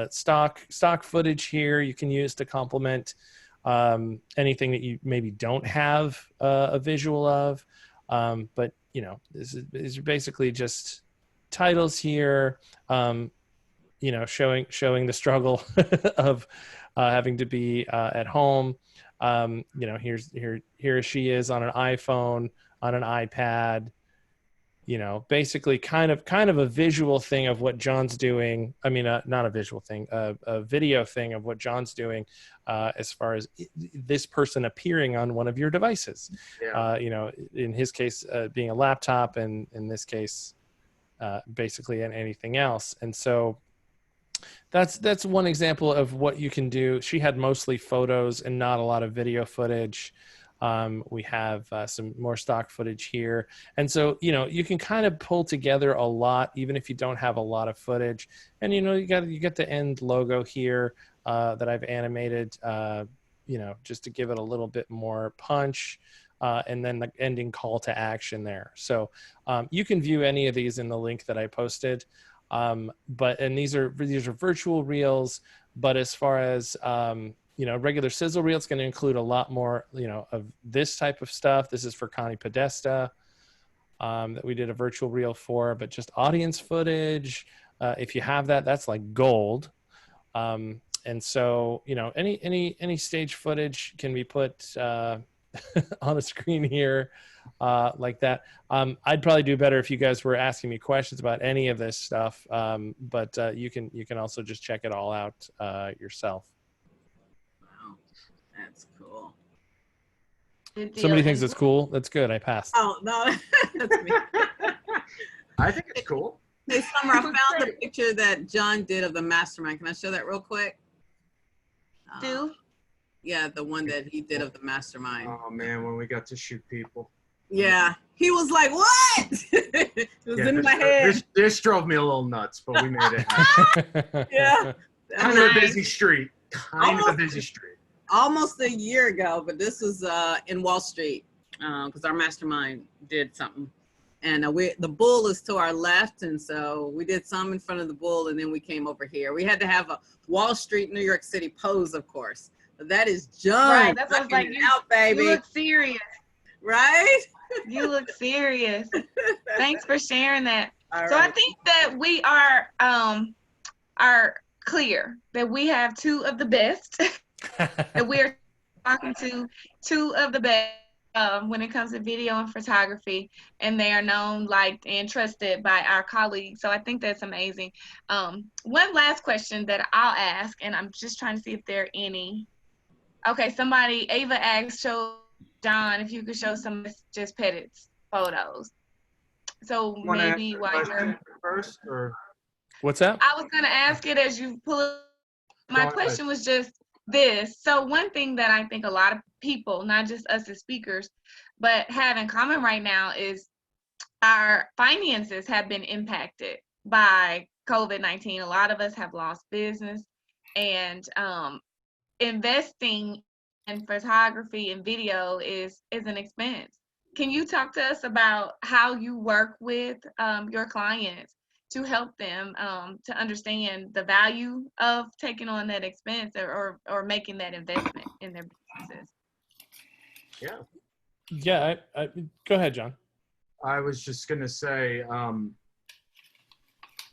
stock footage here you can use to complement anything that you maybe don't have a visual of. But you know, this is basically just titles here. You know, showing the struggle of having to be at home. You know, here she is on an iPhone, on an iPad, you know, basically kind of a visual thing of what John's doing. I mean, not a visual thing, a video thing of what John's doing, as far as this person appearing on one of your devices. Yeah. You know, in his case, being a laptop, and in this case, basically anything else. And so that's one example of what you can do. She had mostly photos and not a lot of video footage. We have some more stock footage here. And so, you know, you can kind of pull together a lot, even if you don't have a lot of footage. And, you know, you get the end logo here that I've animated, you know, just to give it a little bit more punch. And then the ending call to action there. So you can view any of these in the link that I posted. And these are virtual reels, but as far as, you know, regular sizzle reel, it's going to include a lot more, you know, of this type of stuff. This is for Connie Podesta, that we did a virtual reel for, but just audience footage. If you have that, that's like gold. And so, you know, any stage footage can be put, on a screen here, like that. I'd probably do better if you guys were asking me questions about any of this stuff. But you can also just check it all out yourself. Wow, that's cool. Good deal. Somebody thinks it's cool. That's good. I passed. Oh no, that's me. I think it's cool. Hey, Summer, I found the picture that John did of the mastermind. Can I show that real quick? Do? Yeah, the one that he did of the mastermind. Oh man, when we got to shoot people. Yeah, he was like, "What?" It was in my head. This drove me a little nuts, but we made it happen. Yeah, Kind of a busy street. Almost a year ago, but this was in Wall Street, because our mastermind did something, and the bull is to our left, and so we did some in front of the bull, and then we came over here. We had to have a Wall Street, New York City pose, of course. But that is John. Right, that's what I was like, out, baby. You look serious. Right? You look serious. Thanks for sharing that. All so right. I think that we are clear that we have two of the best. That we're talking to two of the best when it comes to video and photography, and they are known, liked, and trusted by our colleagues. So I think that's amazing. One last question that I'll ask, and I'm just trying to see if there are any. Okay, Ava asked, show John if you could show some Just Pettit's photos. So maybe while you're first, or What's that? I was gonna ask it as you pull it. My question was just this. So one thing that I think a lot of people, not just us as speakers, but have in common right now is our finances have been impacted by COVID-19. A lot of us have lost business, and investing in photography and video is an expense. Can you talk to us about how you work with your clients to help them to understand the value of taking on that expense or making that investment in their businesses? Yeah, I go ahead, John. I was just gonna say,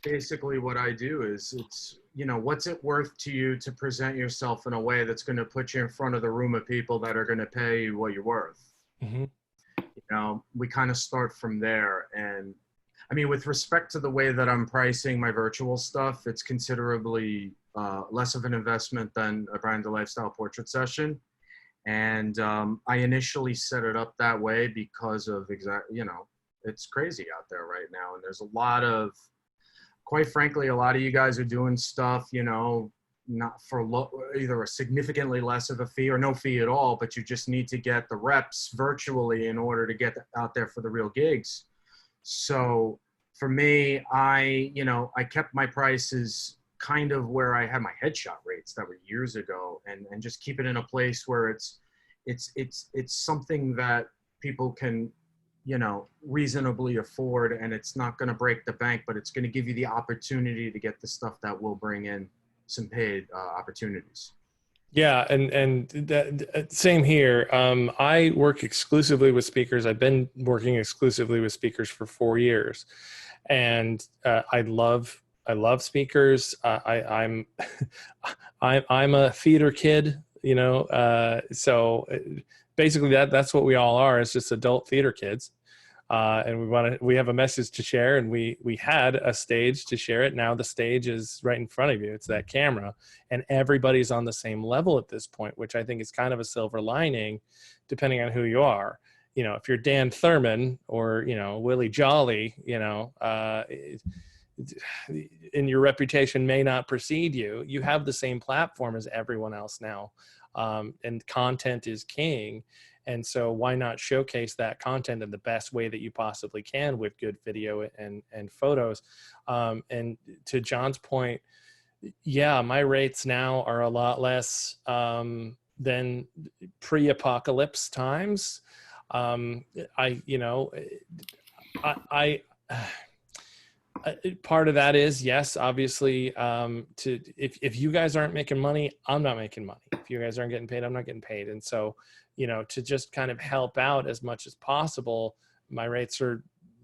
basically what I do is it's, you know, what's it worth to you to present yourself in a way that's going to put you in front of the room of people that are going to pay you what you're worth? Mm-hmm. You know, we kind of start from there. And I mean, with respect to the way that I'm pricing my virtual stuff, it's considerably less of an investment than a branded lifestyle portrait session. And I initially set it up that way because of you know, it's crazy out there right now. And there's a lot of, quite frankly, a lot of you guys are doing stuff, you know, not for either a significantly less of a fee or no fee at all, but you just need to get the reps virtually in order to get out there for the real gigs. So for me, I kept my prices kind of where I had my headshot rates that were years ago, and just keep it in a place where it's something that people can, you know, reasonably afford, and it's not going to break the bank, but it's going to give you the opportunity to get the stuff that will bring in some paid opportunities. Yeah, and that, same here. I work exclusively with speakers. I've been working exclusively with speakers for 4 years, and I love speakers. I'm I'm a theater kid, you know. So basically, that's what we all are. It's just adult theater kids. And we have a message to share, and we had a stage to share it. Now the stage is right in front of you. It's that camera, and everybody's on the same level at this point, which I think is kind of a silver lining, depending on who you are. You know, if you're Dan Thurman or, you know, Willie Jolly, you know, and your reputation may not precede you, you have the same platform as everyone else now. And content is king. And so why not showcase that content in the best way that you possibly can with good video and photos? And to John's point, yeah, my rates now are a lot less than pre-apocalypse times. Part of that is, yes, obviously, if you guys aren't making money, I'm not making money. If you guys aren't getting paid, I'm not getting paid. And so, you know, to just kind of help out as much as possible, my rates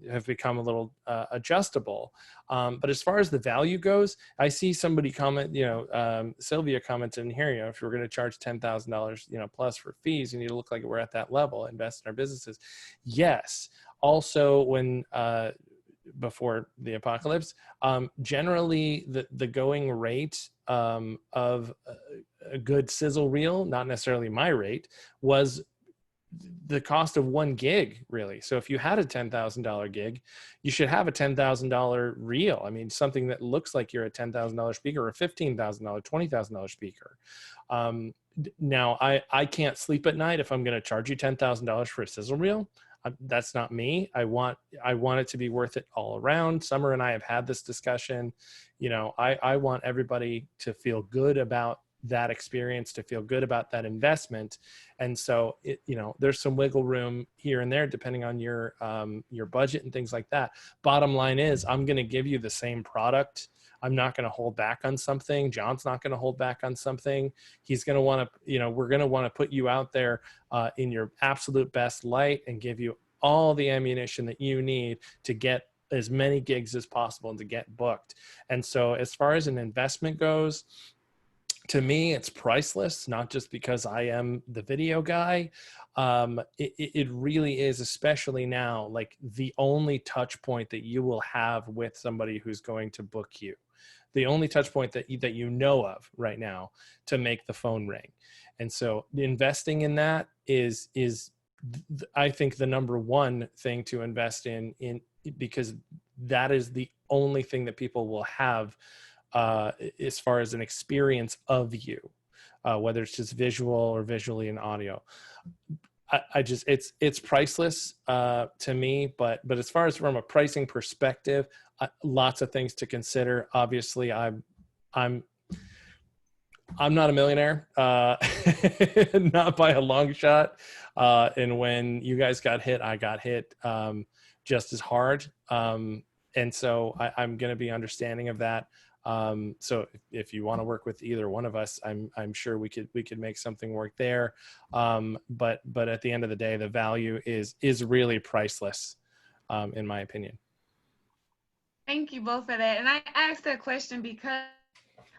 have become a little adjustable. But as far as the value goes, I see somebody comment, you know, Sylvia commented in here, you know, if you're going to charge $10,000, you know, plus for fees, you need to look like we're at that level, invest in our businesses. Yes. Also, when, before the apocalypse, generally the going rate of a good sizzle reel, not necessarily my rate, was the cost of 1 gig, really. So if you had a $10,000 gig, you should have a $10,000 reel. I mean, something that looks like you're a $10,000 speaker or a $15,000, $20,000 speaker. Now I can't sleep at night if I'm going to charge you $10,000 for a sizzle reel. That's not me. I want it to be worth it all around. Summer and I have had this discussion. You know, I want everybody to feel good about that experience, to feel good about that investment. And so, you know, there's some wiggle room here and there, depending on your budget and things like that. Bottom line is, I'm going to give you the same product. I'm not going to hold back on something. John's not going to hold back on something. He's going to want to, you know, we're going to want to put you out there in your absolute best light and give you all the ammunition that you need to get as many gigs as possible and to get booked. And so as far as an investment goes, to me, it's priceless, not just because I am the video guy. It really is, especially now, like the only touch point that you will have with somebody who's going to book you. The only touch point that you know of right now to make the phone ring. And so investing in that is I think the number one thing to invest in because that is the only thing that people will have as far as an experience of you, whether it's just visual or visually and audio. It's priceless to me, but as far as from a pricing perspective, lots of things to consider. Obviously, I'm not a millionaire, not by a long shot. And when you guys got hit, I got hit just as hard. And so I'm going to be understanding of that. So if you want to work with either one of us, I'm sure we could make something work there. But at the end of the day, the value is really priceless, in my opinion. Thank you both for that. And I asked that question because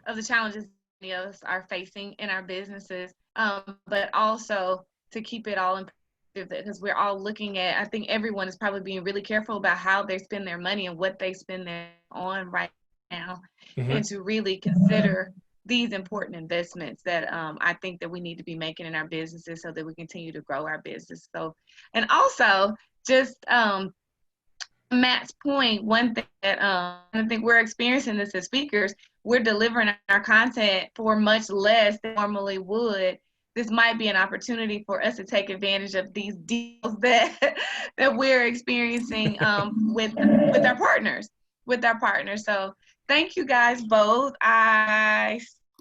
of the challenges many of us are facing in our businesses, but also to keep it all in perspective, because we're all looking at, I think everyone is probably being really careful about how they spend their money and what they spend their on right now, and to really consider these important investments that I think that we need to be making in our businesses so that we continue to grow our business. So, and also just Matt's point, one thing that I think we're experiencing this as speakers, we're delivering our content for much less than normally would. This might be an opportunity for us to take advantage of these deals that that we're experiencing with our partners. So thank you guys both.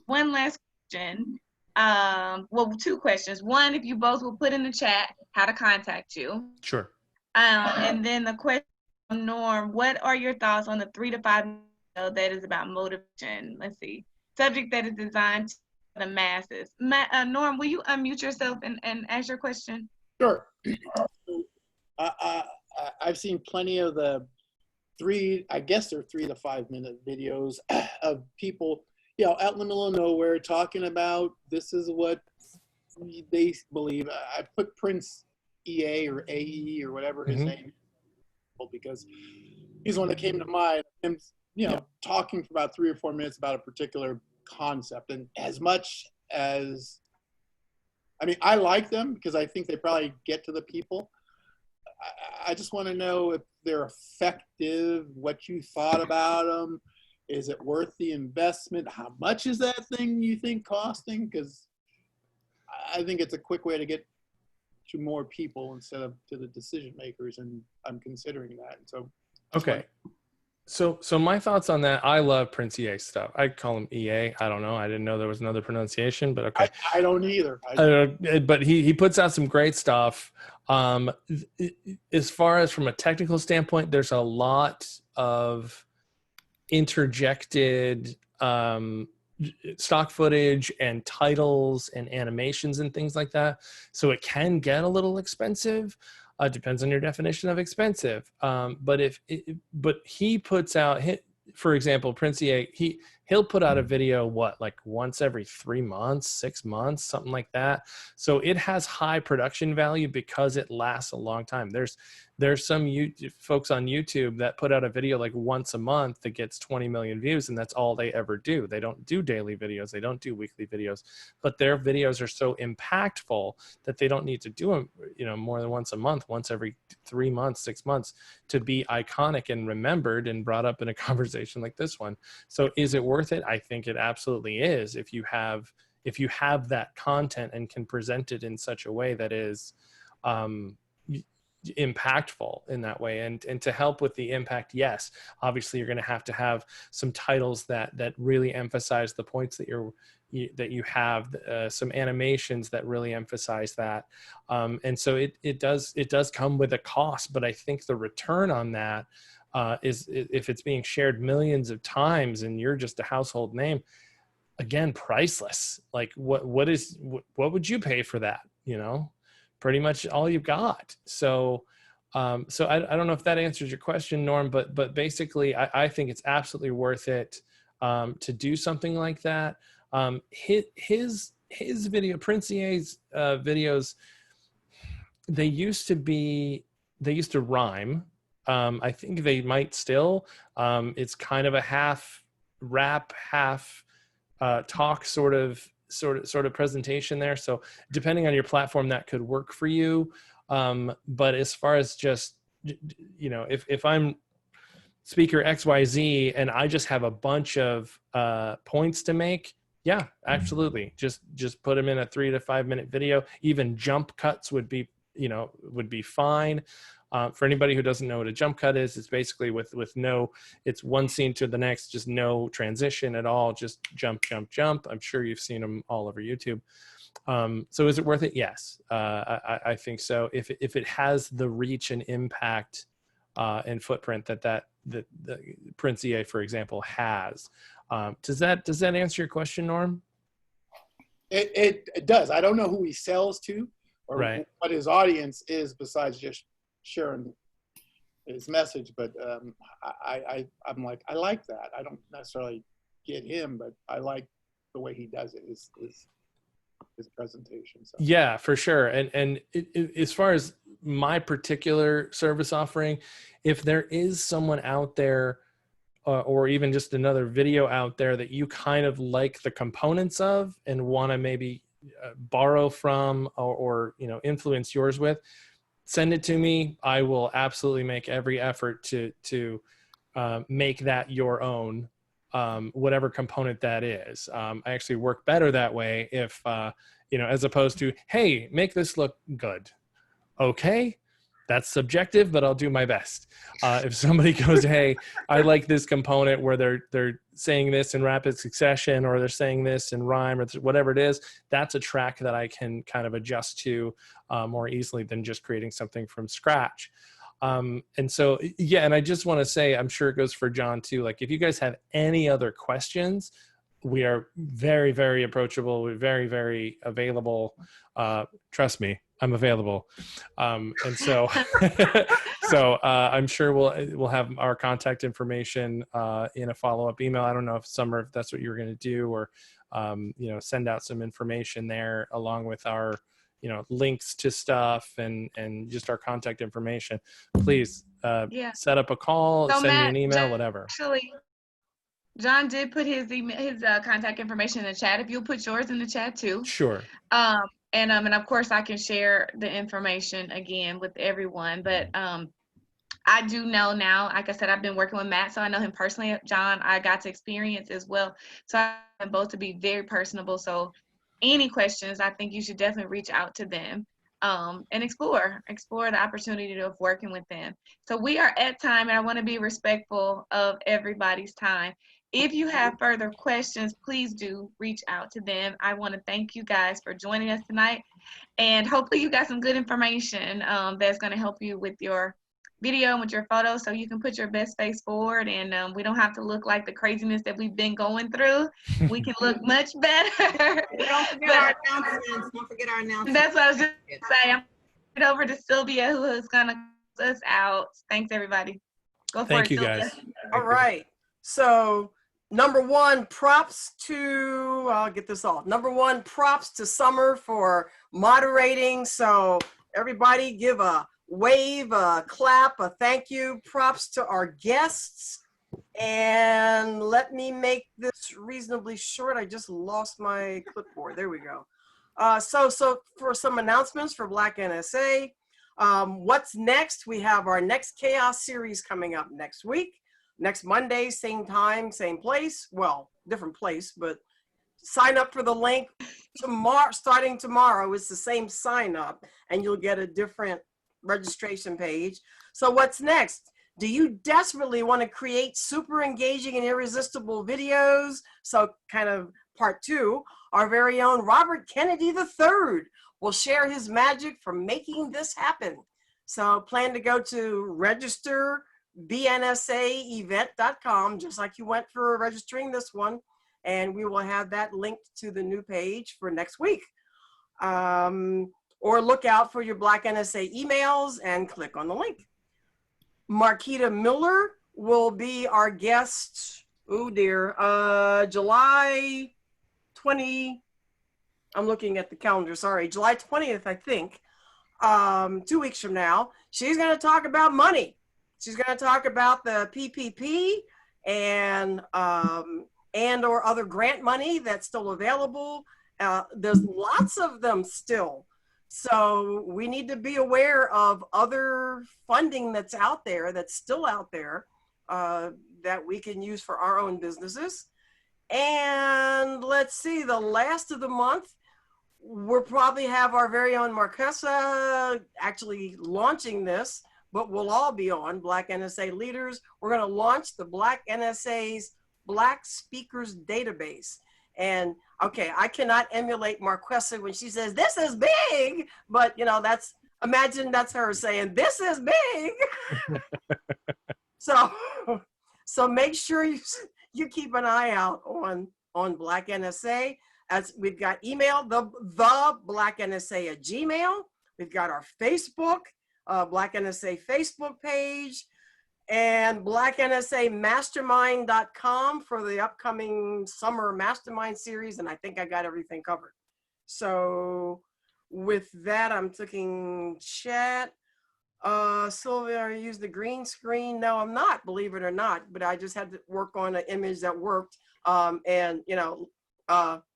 One last question. Well, two questions. One, if you both will put in the chat how to contact you. Sure. And then the question, Norm, what are your thoughts on the 3 to 5 minutes that is about motivation? Let's see. Subject that is designed to the masses. Norm, will you unmute yourself and ask your question? Sure. I've seen plenty of the 3 to 5 minute videos of people, you know, out in the middle of nowhere talking about this is what they believe. I put Prince EA or AE or whatever his name is, because he's the one that came to mind. Him, you know, talking for about 3 or 4 minutes about a particular concept. And as much as, I mean, I like them because I think they probably get to the people. I just want to know if they're effective, what you thought about them. Is it worth the investment? How much is that thing you think costing? Because I think it's a quick way to get to more people instead of to the decision makers, and I'm considering that. And so, okay. So my thoughts on that, I love Prince EA stuff. I call him EA. I don't know. I didn't know there was another pronunciation, but okay. I don't either. But he puts out some great stuff. As far as from a technical standpoint, there's a lot of interjected stock footage and titles and animations and things like that. So it can get a little expensive. Depends on your definition of expensive. But he puts out, for example, Prince EA, he'll put out a video, like once every 3 months, 6 months, something like that. So it has high production value because it lasts a long time. There's some folks on YouTube that put out a video like once a month that gets 20 million views, and that's all they ever do. They don't do daily videos. They don't do weekly videos, but their videos are so impactful that they don't need to do them, you know, more than once a month, once every 3 months, 6 months, to be iconic and remembered and brought up in a conversation like this one. So is it worth it? I think it absolutely is. If you have that content and can present it in such a way that is impactful in that way, and to help with the impact, yes, obviously you're going to have some titles that really emphasize the points that you have, some animations that really emphasize that, and so it does come with a cost, but I think the return on that is, if it's being shared millions of times and you're just a household name, again, priceless. Like what would you pay for that? You know, pretty much all you've got. So I don't know if that answers your question, Norm, but basically I think it's absolutely worth it to do something like that. His video, Prince EA's videos, they used to rhyme. I think they might still. It's kind of a half rap, half talk sort of presentation there. So depending on your platform, that could work for you. But as far as just, you know, if I'm speaker XYZ and I just have a bunch of points to make, yeah, absolutely. Just put them in a 3 to 5 minute video. Even jump cuts would be fine. For anybody who doesn't know what a jump cut is, it's basically with no, it's one scene to the next, just no transition at all, just jump, jump, jump. I'm sure you've seen them all over YouTube. So is it worth it? Yes, I think so. If it has the reach and impact and footprint that the Prince EA, for example, has. Does that answer your question, Norm? It does. I don't know who he sells to or right. what his audience is besides just sharing his message, but I'm like, I like that. I don't necessarily get him, but I like the way he does it, his presentation. So. Yeah, for sure. And as far as my particular service offering, if there is someone out there or even just another video out there that you kind of like the components of and want to maybe borrow from or you know, influence yours with, send it to me. I will absolutely make every effort to make that your own, whatever component that is. I actually work better that way if, you know, as opposed to, hey, make this look good. Okay, that's subjective, but I'll do my best. If somebody goes, hey, I like this component where they're saying this in rapid succession, or they're saying this in rhyme, or whatever it is, that's a track that I can kind of adjust to more easily than just creating something from scratch. And so, yeah, and I just want to say, I'm sure it goes for John too. Like, if you guys have any other questions, we are very, very approachable. We're very, very available. Trust me, I'm available. And so, I'm sure we'll have our contact information in a follow-up email. I don't know if Summer, if that's what you're going to do, or you know, send out some information there along with our, you know, links to stuff and just our contact information. Please set up a call, so send Matt, me an email, whatever. Actually, John did put his email, his contact information in the chat. If you'll put yours in the chat too. Sure. And of course I can share the information again with everyone. But I do know now, like I said, I've been working with Matt, so I know him personally. John, I got to experience as well. So I want both to be very personable. So any questions, I think you should definitely reach out to them and explore the opportunity of working with them. So we are at time, and I want to be respectful of everybody's time. If you have further questions, please do reach out to them. I want to thank you guys for joining us tonight, and hopefully you got some good information that's going to help you with your video and with your photos, so you can put your best face forward, and we don't have to look like the craziness that we've been going through. We can look much better. Don't forget our announcements. Don't forget our announcements. That's what I was just going to say. I'm going to over to Sylvia, who is going to close us out. Thanks, everybody. Go for Thank it, you, Sylvia. guys. All right. So, number one, props to, I'll get this off. Number one, props to Summer for moderating. So everybody give a wave, a clap, a thank you. Props to our guests. And let me make this reasonably short. I just lost my clipboard. There we go. So for some announcements for Black NSA, what's next? We have our next Chaos series coming up next week. Next Monday, same time, same place. Well, different place, but sign up for the link tomorrow. Starting tomorrow, it's the same sign up, and you'll get a different registration page. So what's next? Do you desperately want to create super engaging and irresistible videos? So kind of part two, our very own Robert Kennedy III will share his magic for making this happen. So plan to go to register bnsaevent.com, just like you went for registering this one, and we will have that linked to the new page for next week. Or look out for your Black NSA emails and click on the link. Marquita Miller will be our guest, oh dear, July 20, I'm looking at the calendar, sorry, July 20th, I think, 2 weeks from now. She's gonna talk about money. She's going to talk about the PPP and or other grant money that's still available. There's lots of them still. So we need to be aware of other funding that's out there, that's still out there, that we can use for our own businesses. And let's see, the last of the month, we'll probably have our very own Marquesa actually launching this, but we'll all be on Black NSA Leaders. We're going to launch the Black NSA's Black Speakers Database. And okay, I cannot emulate Marquesa when she says, this is big, but you know, imagine that's her saying, this is big. So make sure you keep an eye out on Black NSA. As we've got email, the Black NSA at Gmail. We've got our Facebook, Black NSA Facebook page. And blacknsamastermind.com for the upcoming summer mastermind series. And I think I got everything covered. So with that, I'm taking chat. Sylvia, I use the green screen. No, I'm not, believe it or not, but I just had to work on an image that worked. And, you know,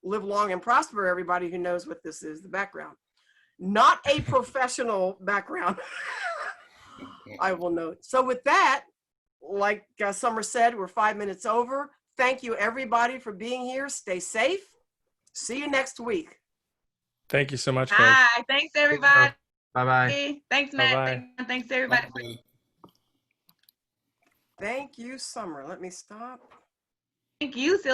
live long and prosper, everybody who knows what this is, the background. Not a professional background, I will note. So with that, like Summer said, we're 5 minutes over. Thank you, everybody, for being here. Stay safe. See you next week. Thank you so much, guys. Bye. Thanks, everybody. Bye-bye. Thanks, Matt. Bye-bye. Thanks, everybody. Thank you, Summer. Let me stop. Thank you, Sylvia.